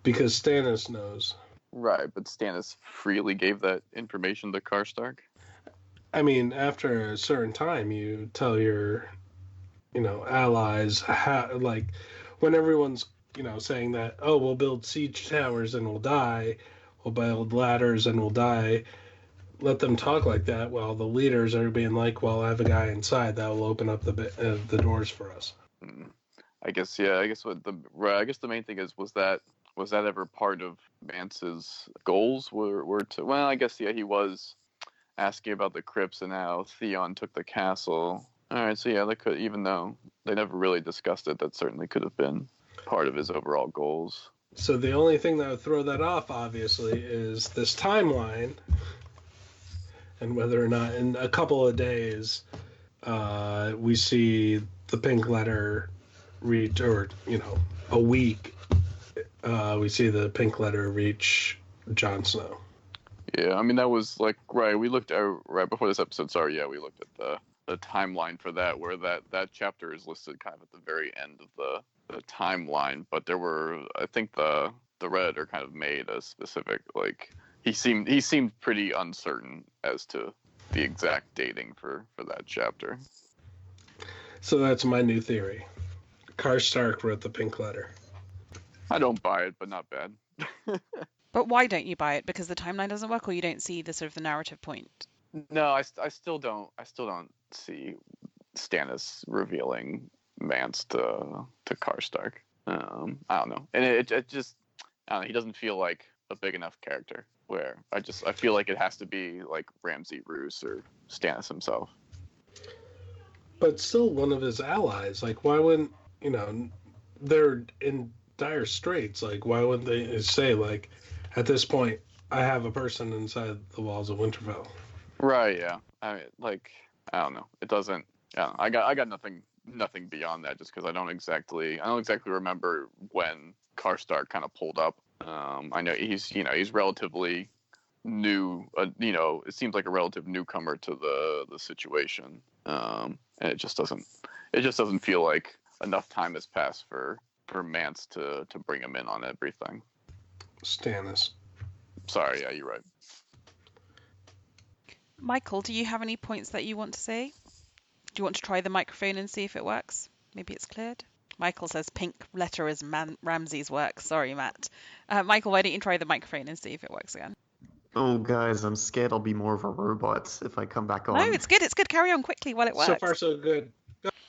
Because Stannis knows. Right, but Stannis freely gave that information to Karstark. I mean, after a certain time, you tell your, allies how, like, when everyone's, saying that, oh, we'll build siege towers and we'll die, we'll build ladders and we'll die. Let them talk like that while the leaders are being like, well, I have a guy inside that will open up the doors for us. I guess the main thing is, was that ever part of Mance's goals? Were to, well, I guess he was asking about the crypts and how Theon took the castle. All right, so yeah, that could, even though they never really discussed it, that certainly could have been part of his overall goals. So the only thing that would throw that off, obviously, is this timeline, and whether or not in a couple of days we see the pink letter reach, or a week. We see the pink letter reach Jon Snow. Yeah, I mean, that was like, right, we looked at, right before this episode, we looked at the timeline for that, where that chapter is listed kind of at the very end of the timeline, but there were, I think the Redditor kind of made a specific, like, he seemed pretty uncertain as to the exact dating for that chapter. So that's my new theory. Karstark wrote the pink letter. I don't buy it, but not bad. But why don't you buy it? Because the timeline doesn't work, or you don't see the sort of the narrative point? No, I still don't see Stannis revealing Mance to Karstark. I don't know, and it just, I don't know, he doesn't feel like a big enough character. Where I feel like it has to be like Ramsay Roose or Stannis himself. But still one of his allies. Like, why wouldn't, they're in dire straits. Like, why wouldn't they say, like, at this point, I have a person inside the walls of Winterfell? Right, yeah. I mean, like, I don't know. It doesn't, yeah, I got nothing beyond that, just because I don't exactly remember when Karstark kind of pulled up. I know he's relatively new, it seems like a relative newcomer to the situation. And it just doesn't feel like enough time has passed for Mance to bring him in on everything. Stannis. Sorry, yeah, you're right. Michael, do you have any points that you want to say? Do you want to try the microphone and see if it works? Maybe it's cleared. Michael says pink letter is Ramsay's work. Sorry, Matt. Michael, why don't you try the microphone and see if it works again? Oh, guys, I'm scared I'll be more of a robot if I come back on. No, it's good. It's good. Carry on quickly while it works. So far, so good.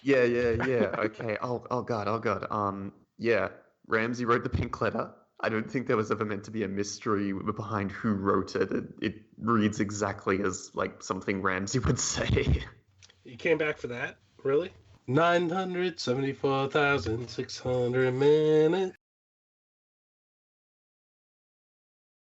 Yeah. Okay. Oh God. Yeah. Ramsay wrote the pink letter. I don't think there was ever meant to be a mystery behind who wrote it. It reads exactly as, like, something Ramsay would say. You came back for that? Really? 974,600 minutes.